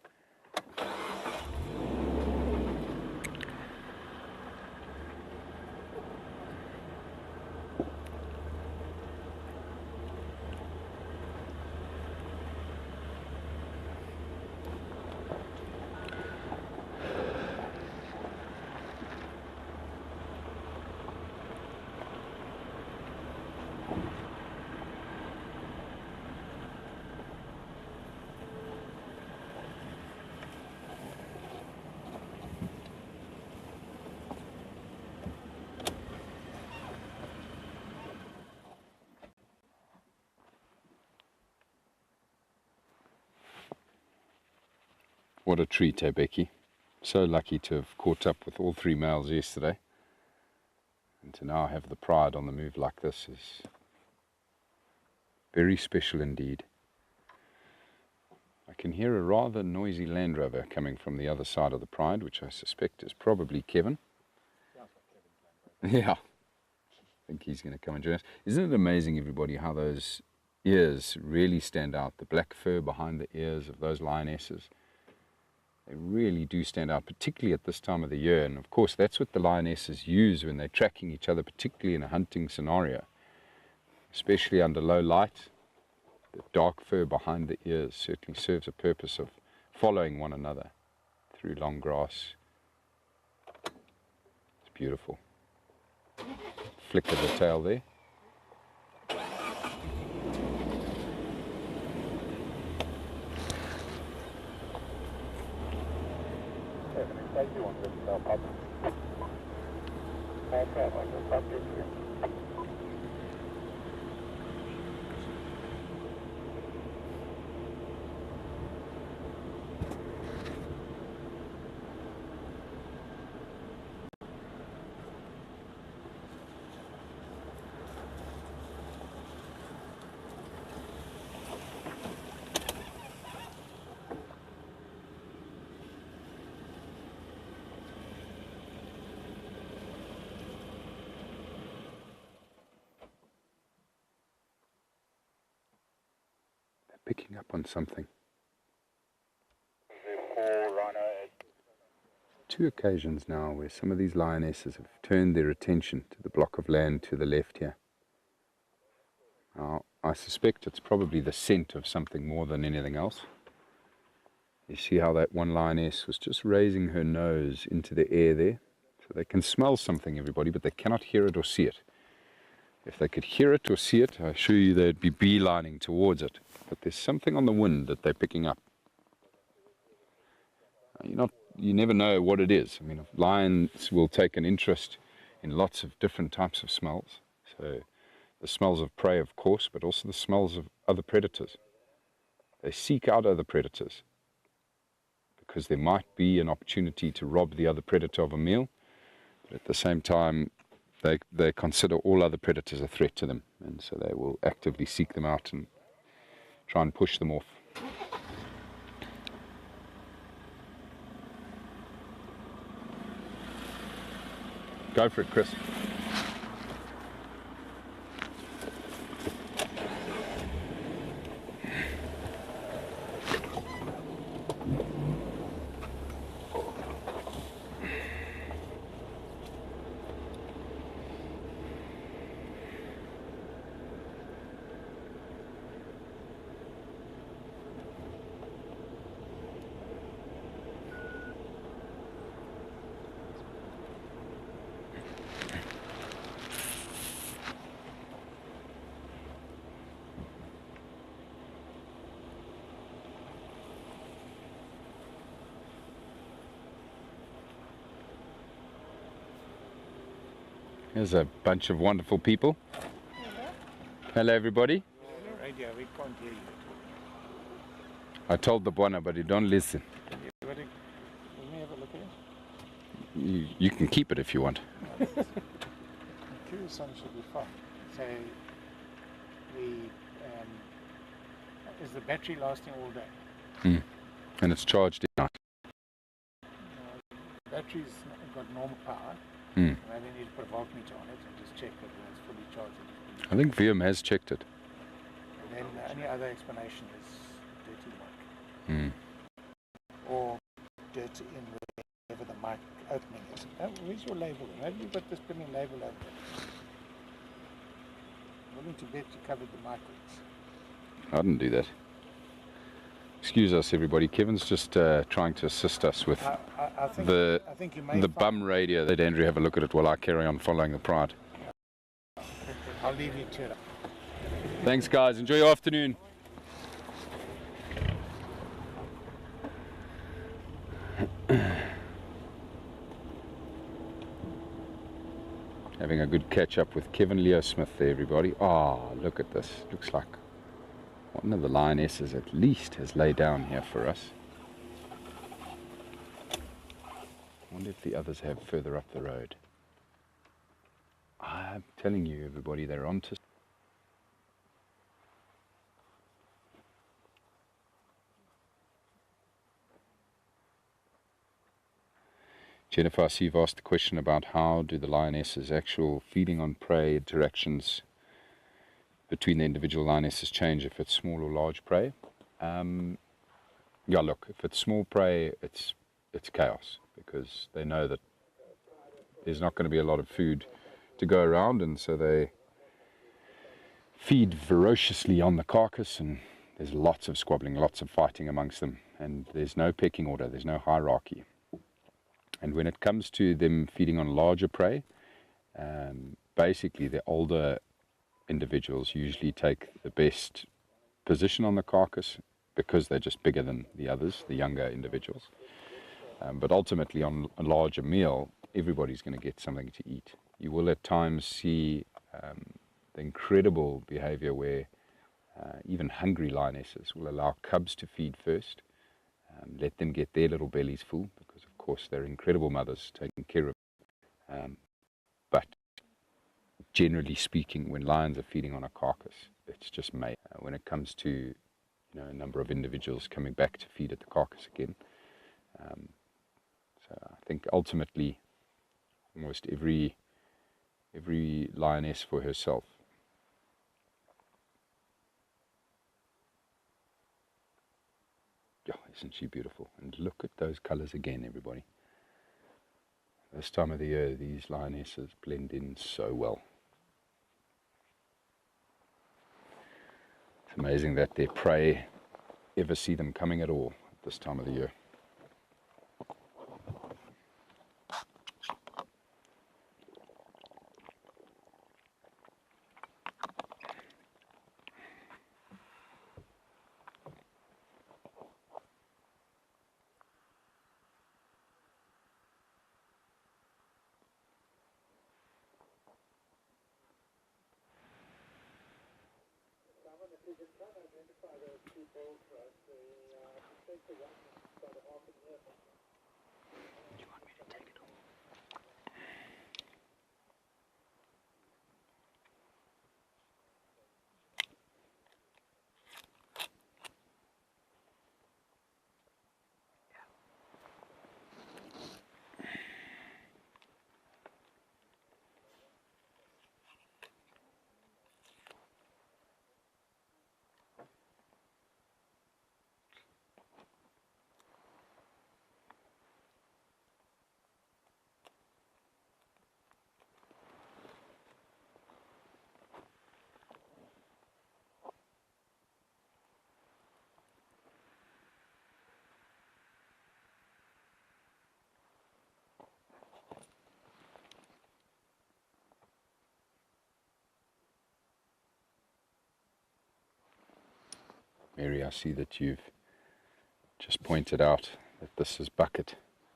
What a treat, eh, Becky? So lucky to have caught up with all 3 males yesterday. And to now have the pride on the move like this is very special indeed. I can hear a rather noisy Land Rover coming from the other side of the pride, which I suspect is probably Kevin. Yeah, I think he's going to come and join us. Isn't it amazing, everybody, how those ears really stand out? The black fur behind the ears of those lionesses. They really do stand out, particularly at this time of the year. And of course, that's what the lionesses use when they're tracking each other, particularly in a hunting scenario, especially under low light. The dark fur behind the ears certainly serves a purpose of following one another through long grass. It's beautiful. Flick of the tail there. Picking up on something. 2 occasions now where some of these lionesses have turned their attention to the block of land to the left here. Now, I suspect it's probably the scent of something more than anything else. You see how that one lioness was just raising her nose into the air there? So they can smell something, everybody, but they cannot hear it or see it. If they could hear it or see it, I assure you they'd be beelining towards it. But there's something on the wind that they're picking up. You never know what it is. I mean, lions will take an interest in lots of different types of smells. So the smells of prey, of course, but also the smells of other predators. They seek out other predators because there might be an opportunity to rob the other predator of a meal. But at the same time, they consider all other predators a threat to them, and so they will actively seek them out and try and push them off. Go for it, Chris. There's a bunch of wonderful people. Hello, everybody. Radio, we can't hear you. I told the Bwana, but you don't listen. Let me have a look at it. You can keep it if you want. The curious one should be fine. So, is the battery lasting all day? And it's charged at night. The battery's got normal power. Mm. Maybe I need to put a voltmeter on it and just check that when it's fully charged. I think VM has checked it. And then the only other explanation is dirty mic. Mm. Or dirt in wherever the mic opening is. Where's your label? Have you got this brilliant label over there? I'm willing to bet you covered the mic. I didn't do that. Excuse us, everybody. Kevin's just trying to assist us with I think you may the find- bum radio. Let Andrew have a look at it while I carry on following the pride. I'll leave you to it. Thanks, guys. Enjoy your afternoon. Having a good catch up with Kevin Leo Smith there, everybody. Oh, look at this. Looks like one of the lionesses at least has laid down here for us. I wonder if the others have further up the road. I'm telling you, everybody, they're on to... Jennifer, I see you've asked the question about how do the lionesses' actual feeding on prey interactions between the individual lionesses change if it's small or large prey. Yeah, look, if it's small prey, it's chaos, because they know that there's not going to be a lot of food to go around, and so they feed ferociously on the carcass, and there's lots of squabbling, lots of fighting amongst them, and there's no pecking order, there's no hierarchy. And when it comes to them feeding on larger prey, basically the older individuals usually take the best position on the carcass because they're just bigger than the others, the younger individuals. But ultimately on a larger meal, everybody's going to get something to eat. You will at times see the incredible behavior where even hungry lionesses will allow cubs to feed first, let them get their little bellies full, because of course they're incredible mothers taking care of them. But generally speaking, when lions are feeding on a carcass, it's just made. When it comes to a number of individuals coming back to feed at the carcass again, so I think ultimately almost every lioness for herself. Yeah, isn't she beautiful? And look at those colors again, everybody. This time of the year, these lionesses blend in so well. It's amazing that their prey ever see them coming at all at this time of the year. Mary, I see that you've just pointed out that this is Bucket,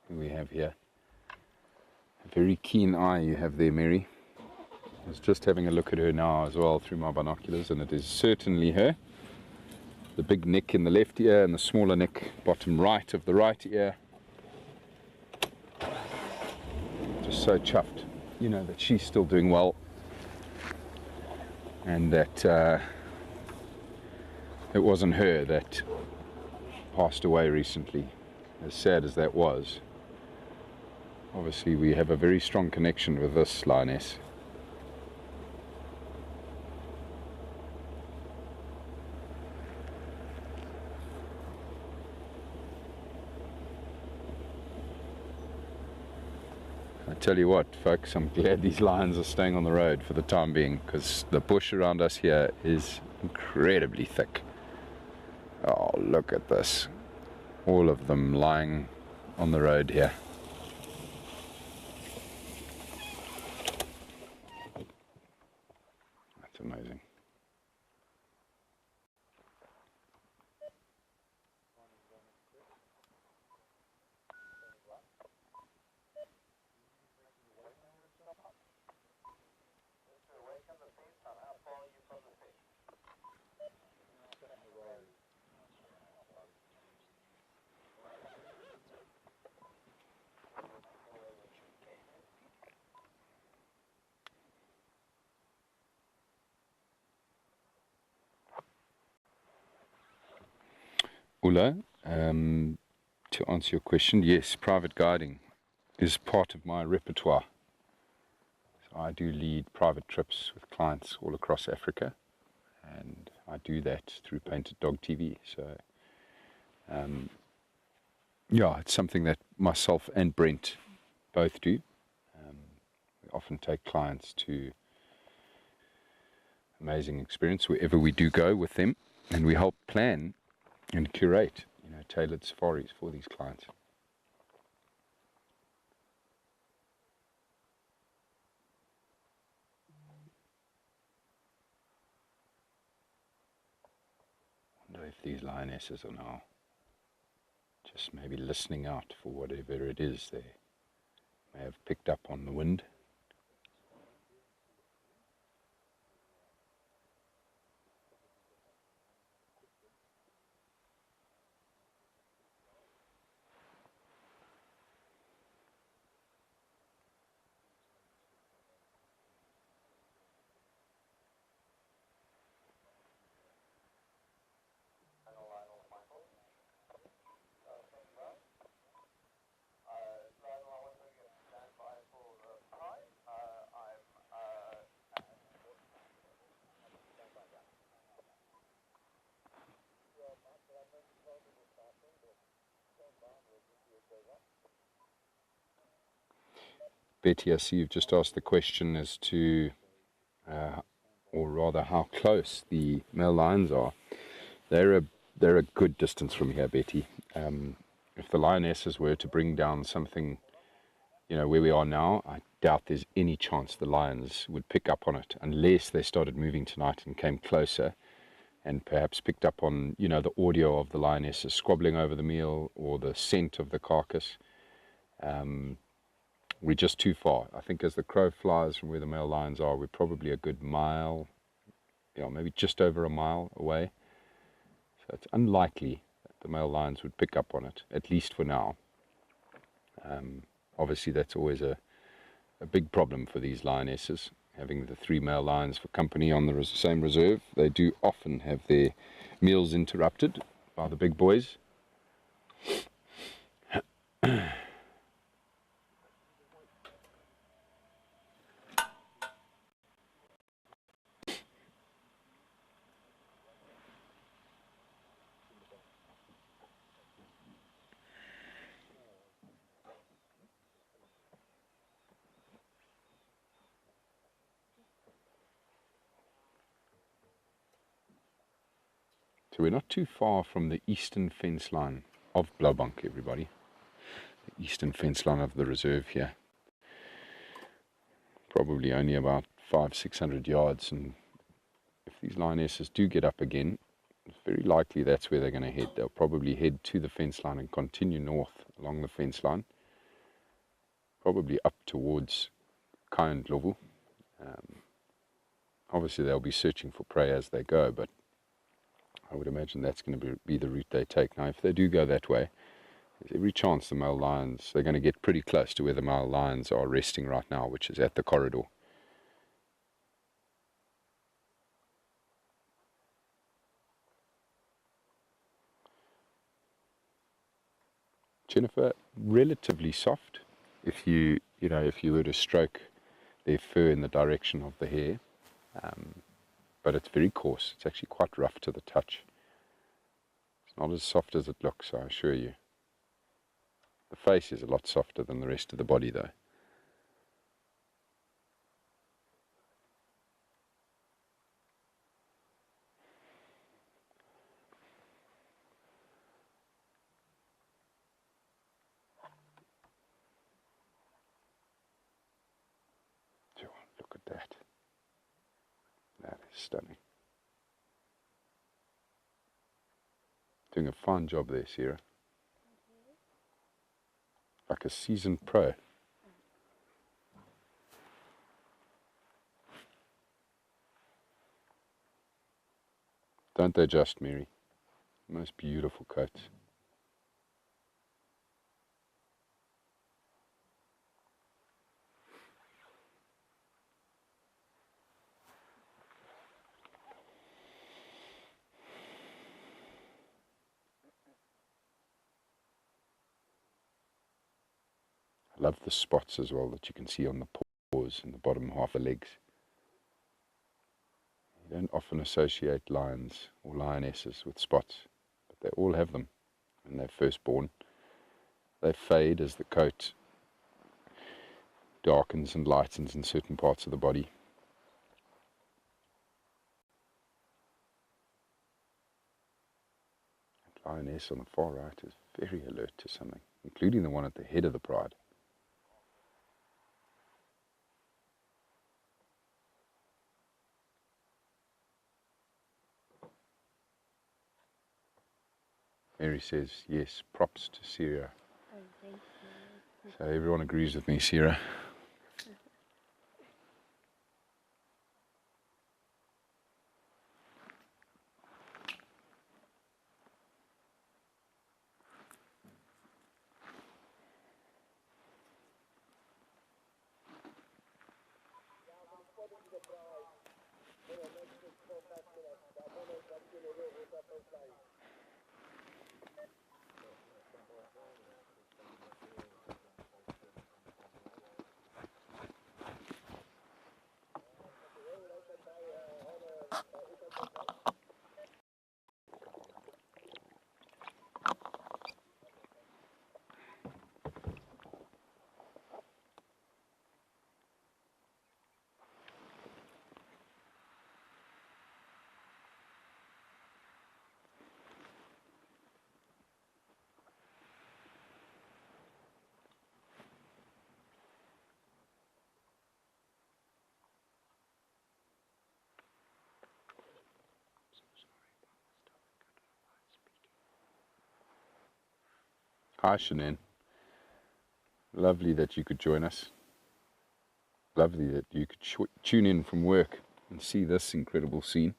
who we have here. A very keen eye you have there, Mary. I was just having a look at her now as well through my binoculars, and it is certainly her. The big neck in the left ear and the smaller neck bottom right of the right ear. Just so chuffed, you know, that she's still doing well, and that it wasn't her that passed away recently, as sad as that was. Obviously we have a very strong connection with this lioness. I tell you what, folks, I'm glad these lions are staying on the road for the time being, because the bush around us here is incredibly thick. Oh, look at this. All of them lying on the road here. That's amazing. Ula, to answer your question, yes, private guiding is part of my repertoire. So I do lead private trips with clients all across Africa, and I do that through Painted Dog TV. So, yeah, it's something that myself and Brent both do. We often take clients to amazing experience wherever we do go with them, and we help plan and curate, you know, tailored safaris for these clients. I wonder if these lionesses are now just maybe listening out for whatever it is they may have picked up on the wind. Betty, I see you've just asked the question as to, or rather how close the male lions are. They're a good distance from here, Betty. If the lionesses were to bring down something, you know, where we are now, I doubt there's any chance the lions would pick up on it, unless they started moving tonight and came closer and perhaps picked up on, you know, the audio of the lionesses squabbling over the meal or the scent of the carcass. We're just too far. I think as the crow flies from where the male lions are, we're probably a good mile, you know, maybe just over a mile away. So it's unlikely that the male lions would pick up on it, at least for now. Obviously, that's always a big problem for these lionesses, having the 3 male lions for company on the same reserve. They do often have their meals interrupted by the big boys. So we're not too far from the eastern fence line of Blaubank, everybody. The eastern fence line of the reserve here. Probably only about 500-600 yards, and if these lionesses do get up again, very likely that's where they're going to head. They'll probably head to the fence line and continue north along the fence line, probably up towards Ndlovu. Obviously they'll be searching for prey as they go, but I would imagine that's going to be the route they take. Now if they do go that way, there's every chance the male lions, they're going to get pretty close to where the male lions are resting right now, which is at the corridor. Jennifer, relatively soft. If you were to stroke their fur in the direction of the hair, but it's very coarse. It's actually quite rough to the touch. It's not as soft as it looks, I assure you. The face is a lot softer than the rest of the body, though. Look at that. That is stunning. Doing a fine job there, Sarah. Like a seasoned pro. Don't they just, Mary? Most beautiful coats. I love the spots as well that you can see on the paws and the bottom half of the legs. You don't often associate lions or lionesses with spots, but they all have them when they're first born. They fade as the coat darkens and lightens in certain parts of the body. That lioness on the far right is very alert to something, including the one at the head of the pride. Mary says, yes, props to Sarah. Oh, thank you. So everyone agrees with me, Sarah. Hi, Shanann. Lovely that you could join us. Lovely that you could tune in from work and see this incredible scene.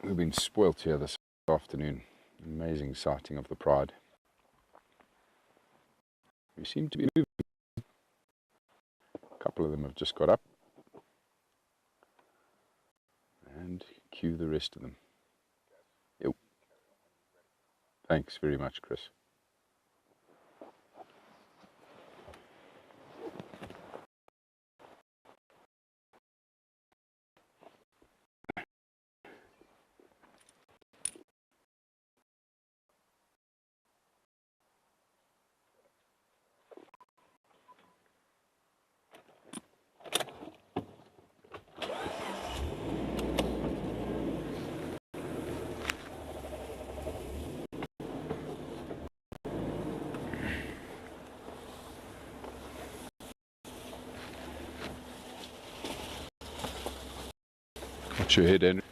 We've been spoilt here this afternoon. Amazing sighting of the pride. We seem to be moving. A couple of them have just got up. And cue the rest of them. Yep. Thanks very much, Chris. Watch your head, Henry.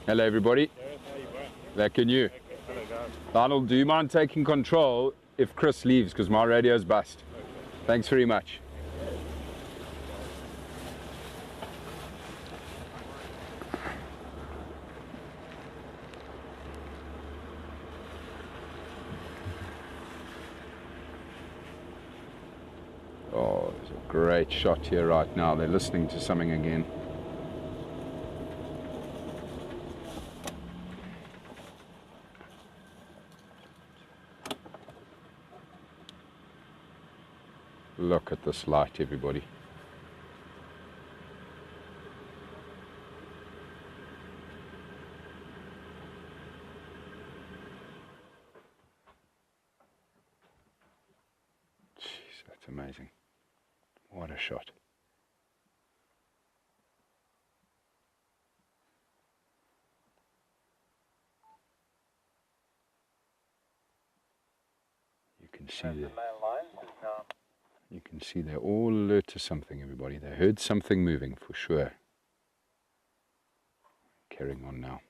Hello everybody. Gareth, how you going? Back in you. Okay, hello guys. Donald, do you mind taking control if Chris leaves, because my radio's bust? Thanks very much. Oh, there's a great shot here right now. They're listening to something again. Look at this light, everybody. Jeez, that's amazing. What a shot. You can see the You can see they're all alert to something, everybody. They heard something moving for sure. Carrying on now.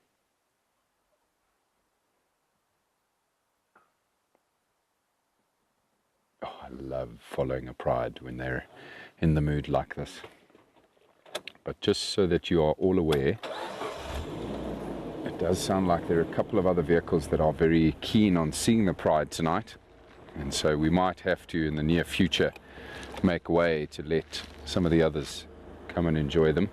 Oh, I love following a pride when they're in the mood like this. But just so that you are all aware, it does sound like there are a couple of other vehicles that are very keen on seeing the pride tonight. And so we might have to, in the near future, make way to let some of the others come and enjoy them.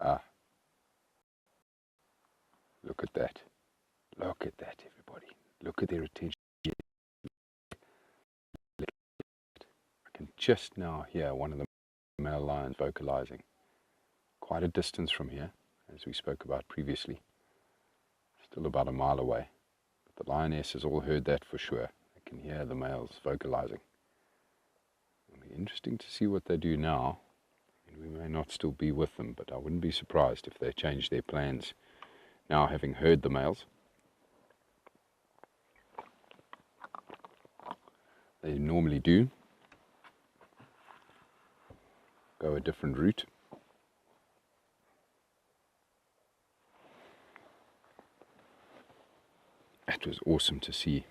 Ah, look at that. Look at that, everybody. Look at their attention. just now hear one of the male lions vocalizing. Quite a distance from here, as we spoke about previously. Still about a mile away. But the lioness has all heard that for sure. They can hear the males vocalizing. It'll be interesting to see what they do now. And we may not still be with them, but I wouldn't be surprised if they change their plans now, having heard the males. They normally do go a different route. It was awesome to see.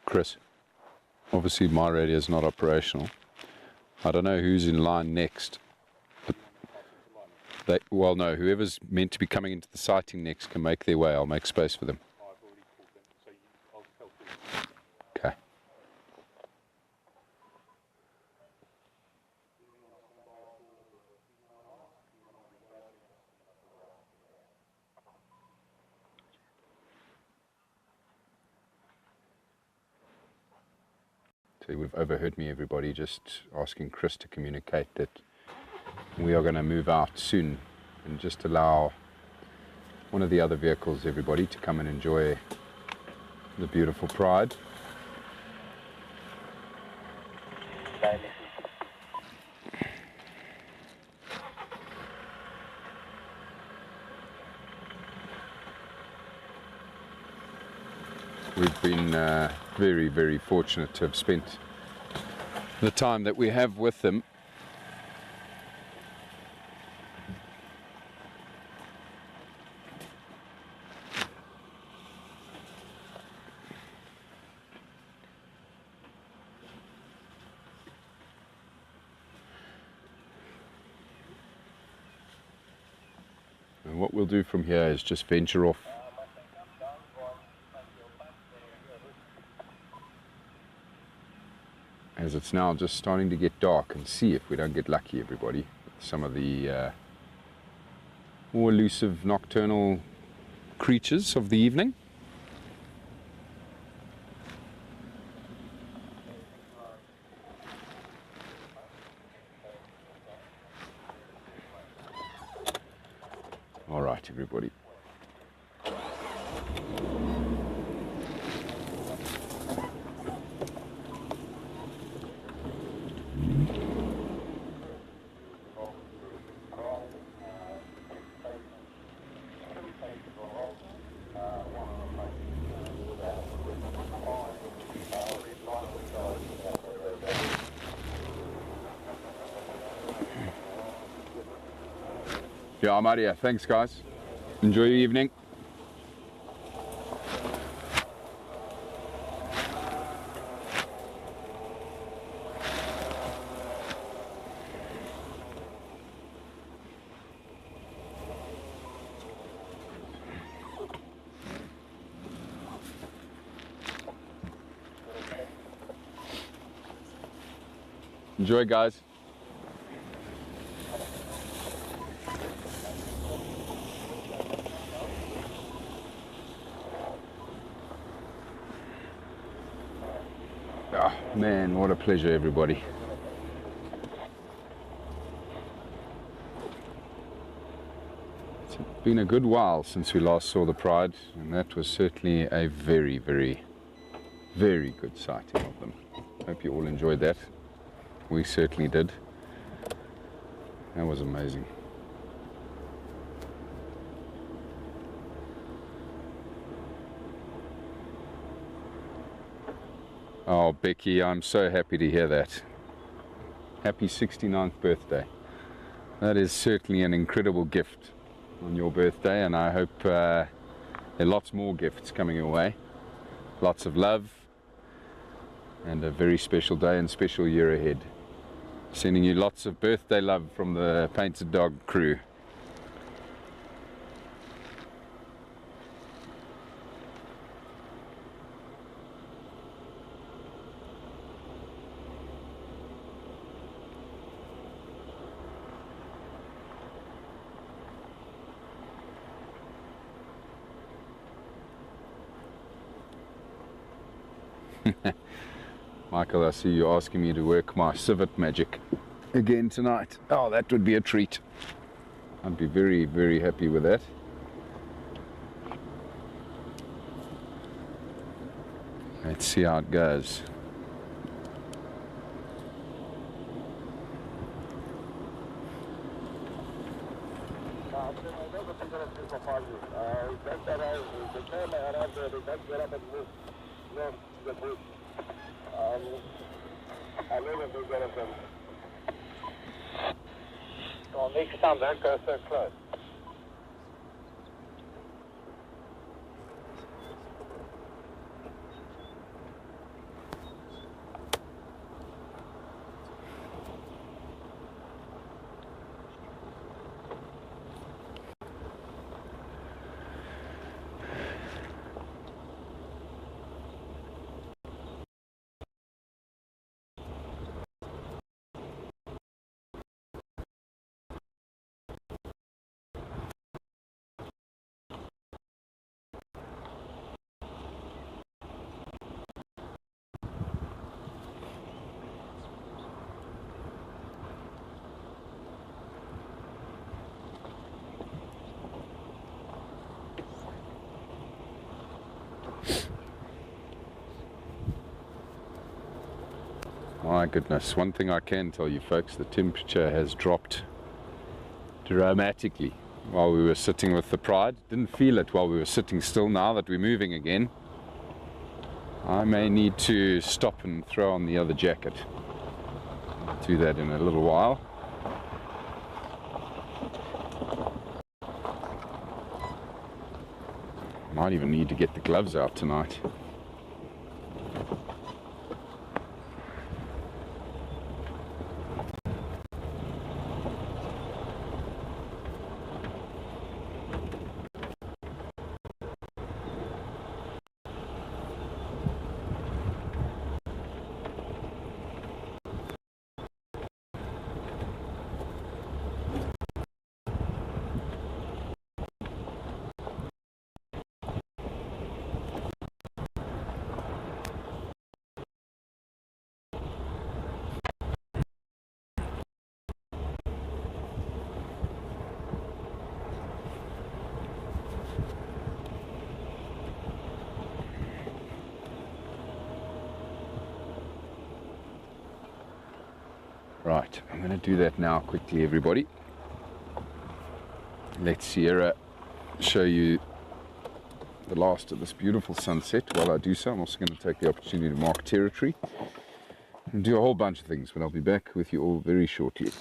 Chris, obviously my radio is not operational. I don't know who's in line next. But well, no, whoever's meant to be coming into the sighting next can make their way. I'll make space for them. Okay. So we've overheard me, everybody, just asking Chris to communicate that we are going to move out soon and just allow one of the other vehicles, everybody, to come and enjoy the beautiful pride. We've been very, very fortunate to have spent the time that we have with them. And what we'll do from here is just venture off as it's now just starting to get dark, and see if we don't get lucky, everybody, with some of the more elusive nocturnal creatures of the evening. All right, everybody. Yeah, I'm out of here. Thanks, guys. Enjoy your evening. Enjoy, guys. What a pleasure, everybody. It's been a good while since we last saw the Pride, and that was certainly a very, very, very good sighting of them. Hope you all enjoyed that. We certainly did. That was amazing. Oh, Becky, I'm so happy to hear that. Happy 69th birthday. That is certainly an incredible gift on your birthday, and I hope there are lots more gifts coming your way. Lots of love, and a very special day and special year ahead. Sending you lots of birthday love from the Painted Dog crew. Michael, I see you asking me to work my civet magic again tonight. Oh, that would be a treat. I'd be very, very happy with that. Let's see how it goes. Oh, next time don't go so close. My goodness, one thing I can tell you folks, the temperature has dropped dramatically while we were sitting with the Pride. Didn't feel it while we were sitting still. Now that we're moving again, I may need to stop and throw on the other jacket. I'll do that in a little while. Might even need to get the gloves out tonight. Right, I'm going to do that now quickly, everybody. Let Sierra show you the last of this beautiful sunset. While I do so, I'm also going to take the opportunity to mark territory and do a whole bunch of things, but I'll be back with you all very shortly.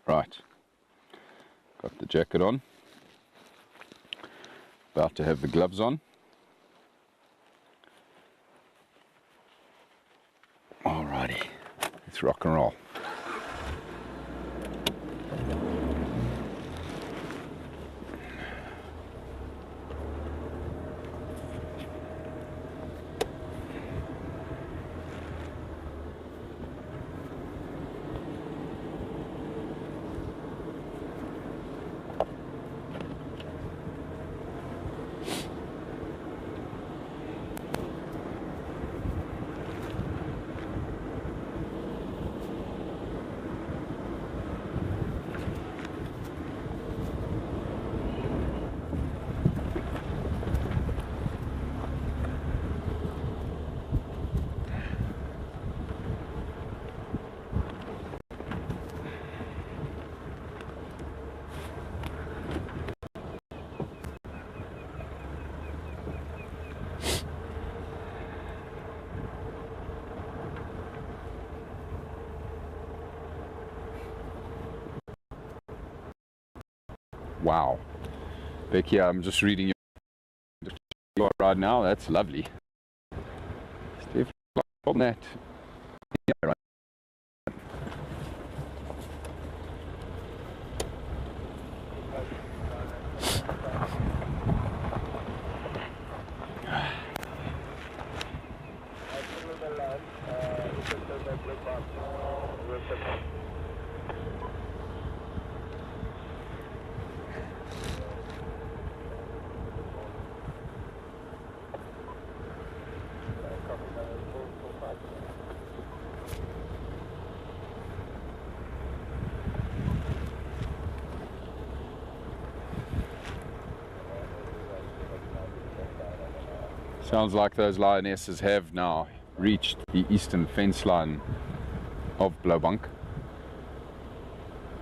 Right, got the jacket on, about to have the gloves on. Alrighty, let's rock and roll. Wow, Becky, I'm just reading your right now. That's lovely. Steve, on that. Yeah, right. Sounds like those lionesses have now reached the eastern fence line of Blaubank.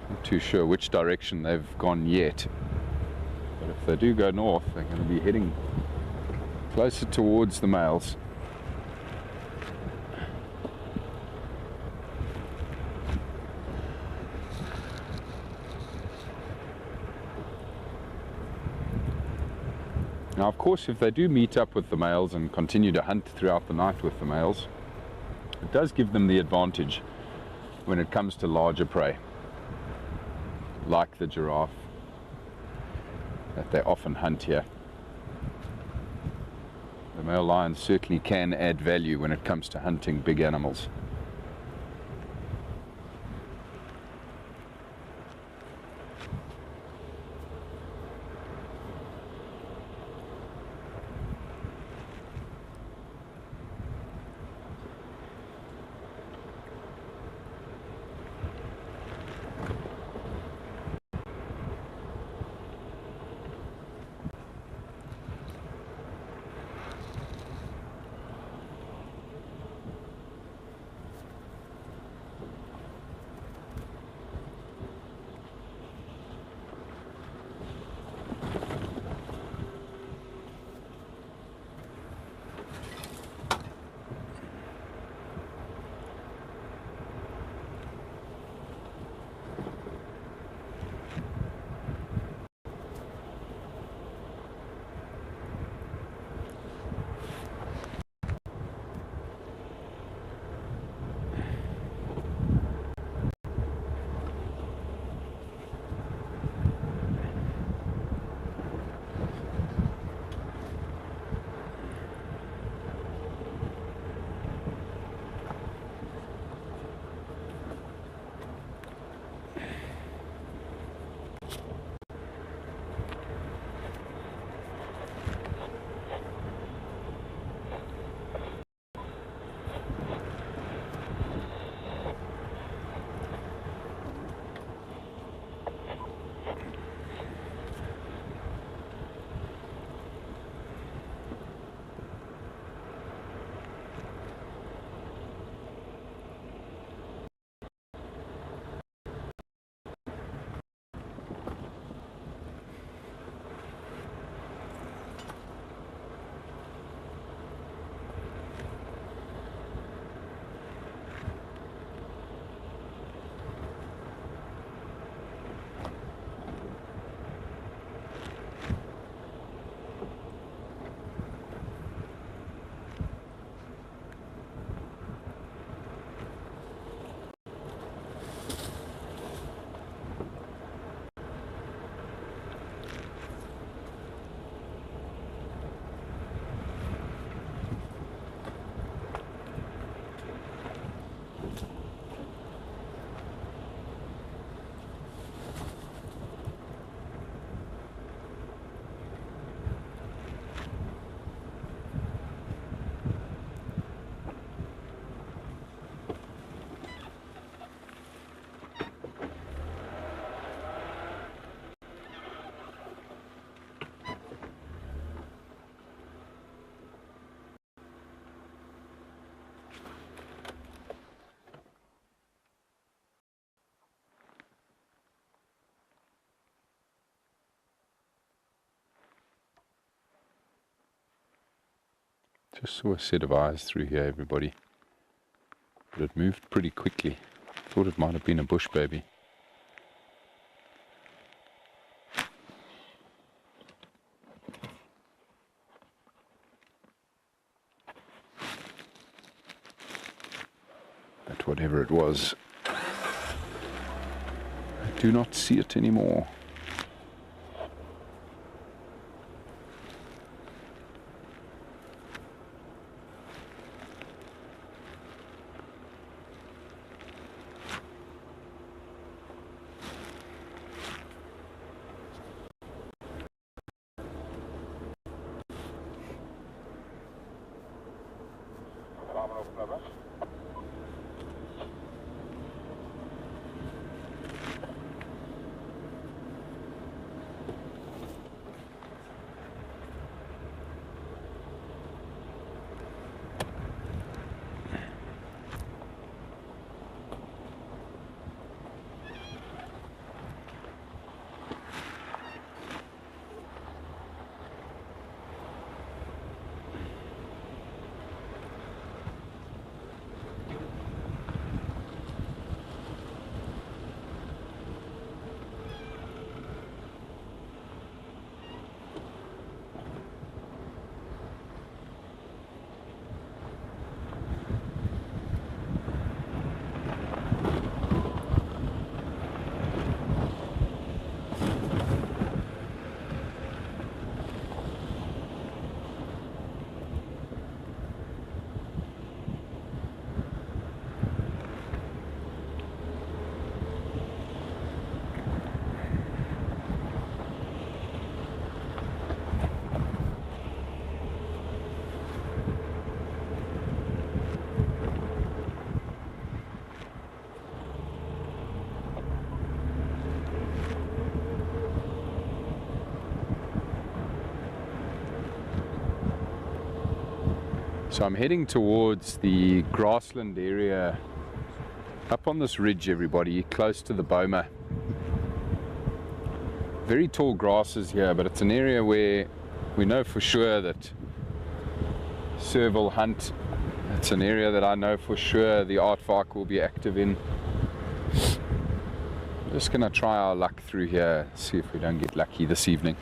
Not too sure which direction they've gone yet, but if they do go north, they're going to be heading closer towards the males. Now, of course, if they do meet up with the males and continue to hunt throughout the night with the males, it does give them the advantage when it comes to larger prey, like the giraffe that they often hunt here. The male lion certainly can add value when it comes to hunting big animals. Just saw a set of eyes through here, everybody. But it moved pretty quickly. Thought it might have been a bush baby. But whatever it was, I do not see it anymore. So I'm heading towards the grassland area up on this ridge, everybody, close to the boma. Very tall grasses here, but it's an area where we know for sure that serval hunt. It's an area that I know for sure the aardvark will be active in. I'm just going to try our luck through here, see if we don't get lucky this evening.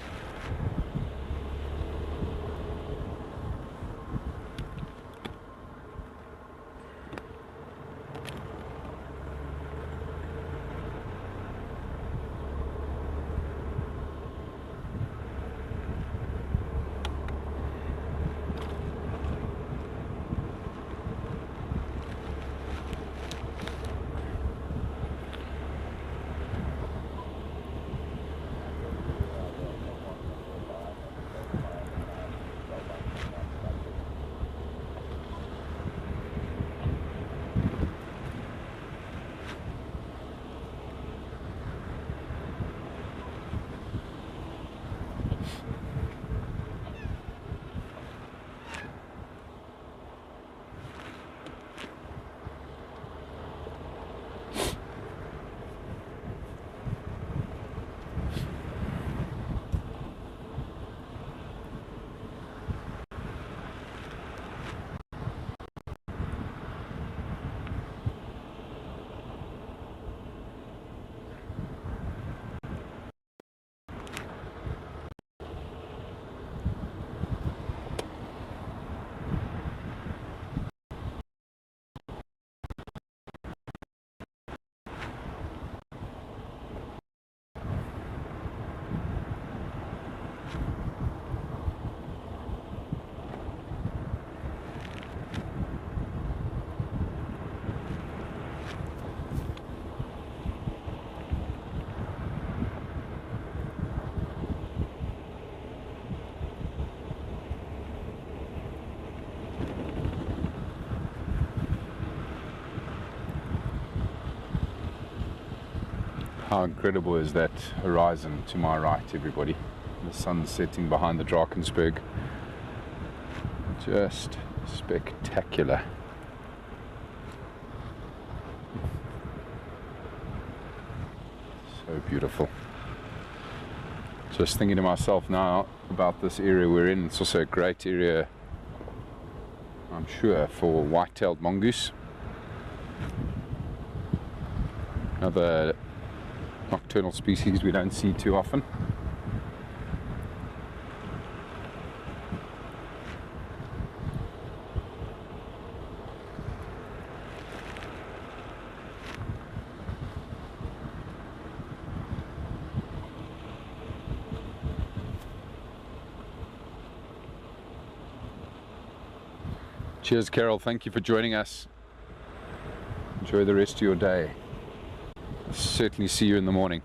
How incredible is that horizon to my right, everybody? The sun's setting behind the Drakensberg. Just spectacular. So beautiful. Just thinking to myself now about this area we're in. It's also a great area I'm sure, for white-tailed mongoose. Another nocturnal species we don't see too often. Cheers, Carol. Thank you for joining us. Enjoy the rest of your day. Certainly see you in the morning.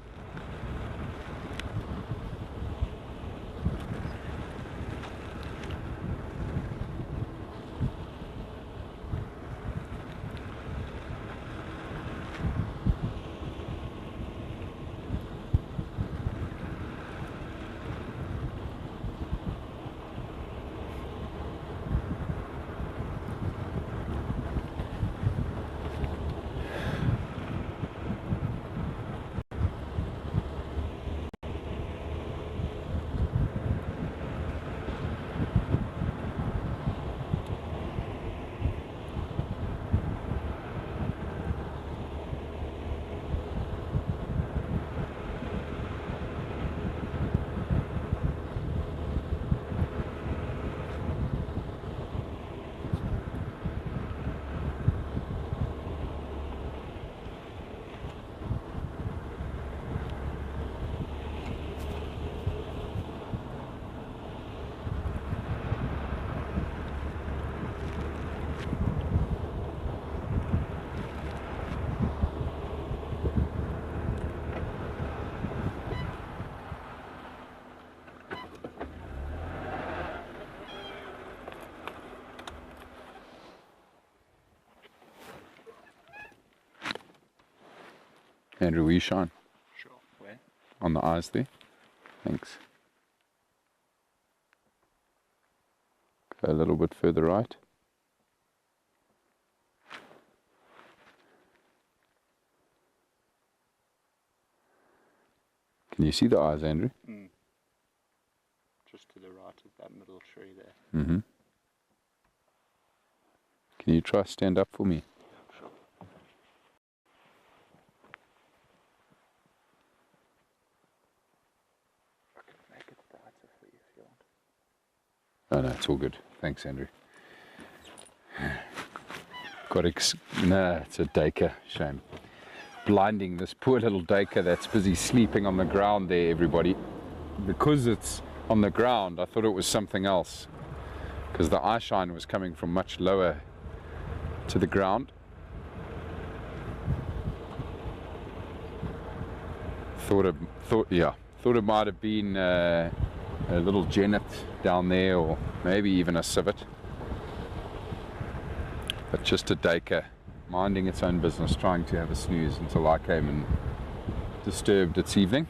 Andrew, will you shine? Sure. Where? On the eyes there. Thanks. Go a little bit further right. Can you see the eyes, Andrew? Just to the right of that middle tree there. Mm-hmm. Can you try stand up for me? Sure. I can make it brighter for you if you want. Oh no, it's all good. Thanks, Andrew. No, it's a duiker. Shame. Blinding this poor little duiker that's busy sleeping on the ground there, everybody. Because it's on the ground, I thought it was something else. Because the eye shine was coming from much lower to the ground. Thought it might have been a little genet down there, or maybe even a civet. But just a duiker, minding its own business, trying to have a snooze until I came and disturbed its evening.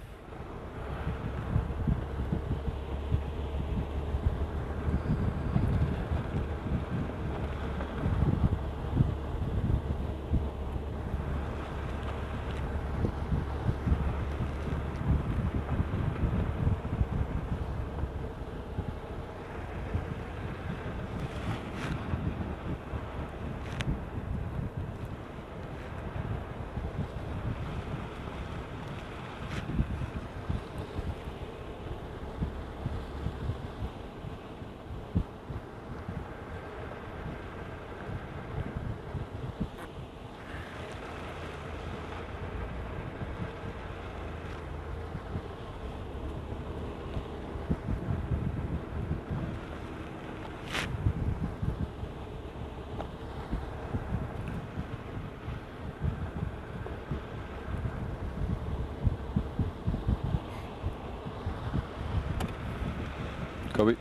Copy.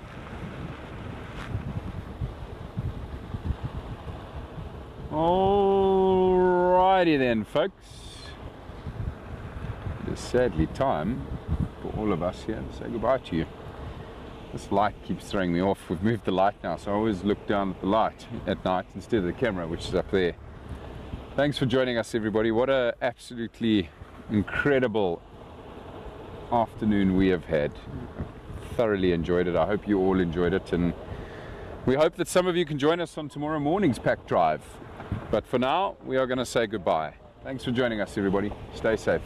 Alrighty then, folks. It is sadly time for all of us here to say goodbye to you. This light keeps throwing me off. We've moved the light now, so I always look down at the light at night instead of the camera, which is up there. Thanks for joining us, everybody. What a absolutely incredible afternoon we have had. Thoroughly enjoyed it. I hope you all enjoyed it, and We hope that some of you can join us on tomorrow morning's pack drive. But for now, we are going to say goodbye. Thanks for joining us, everybody. Stay safe.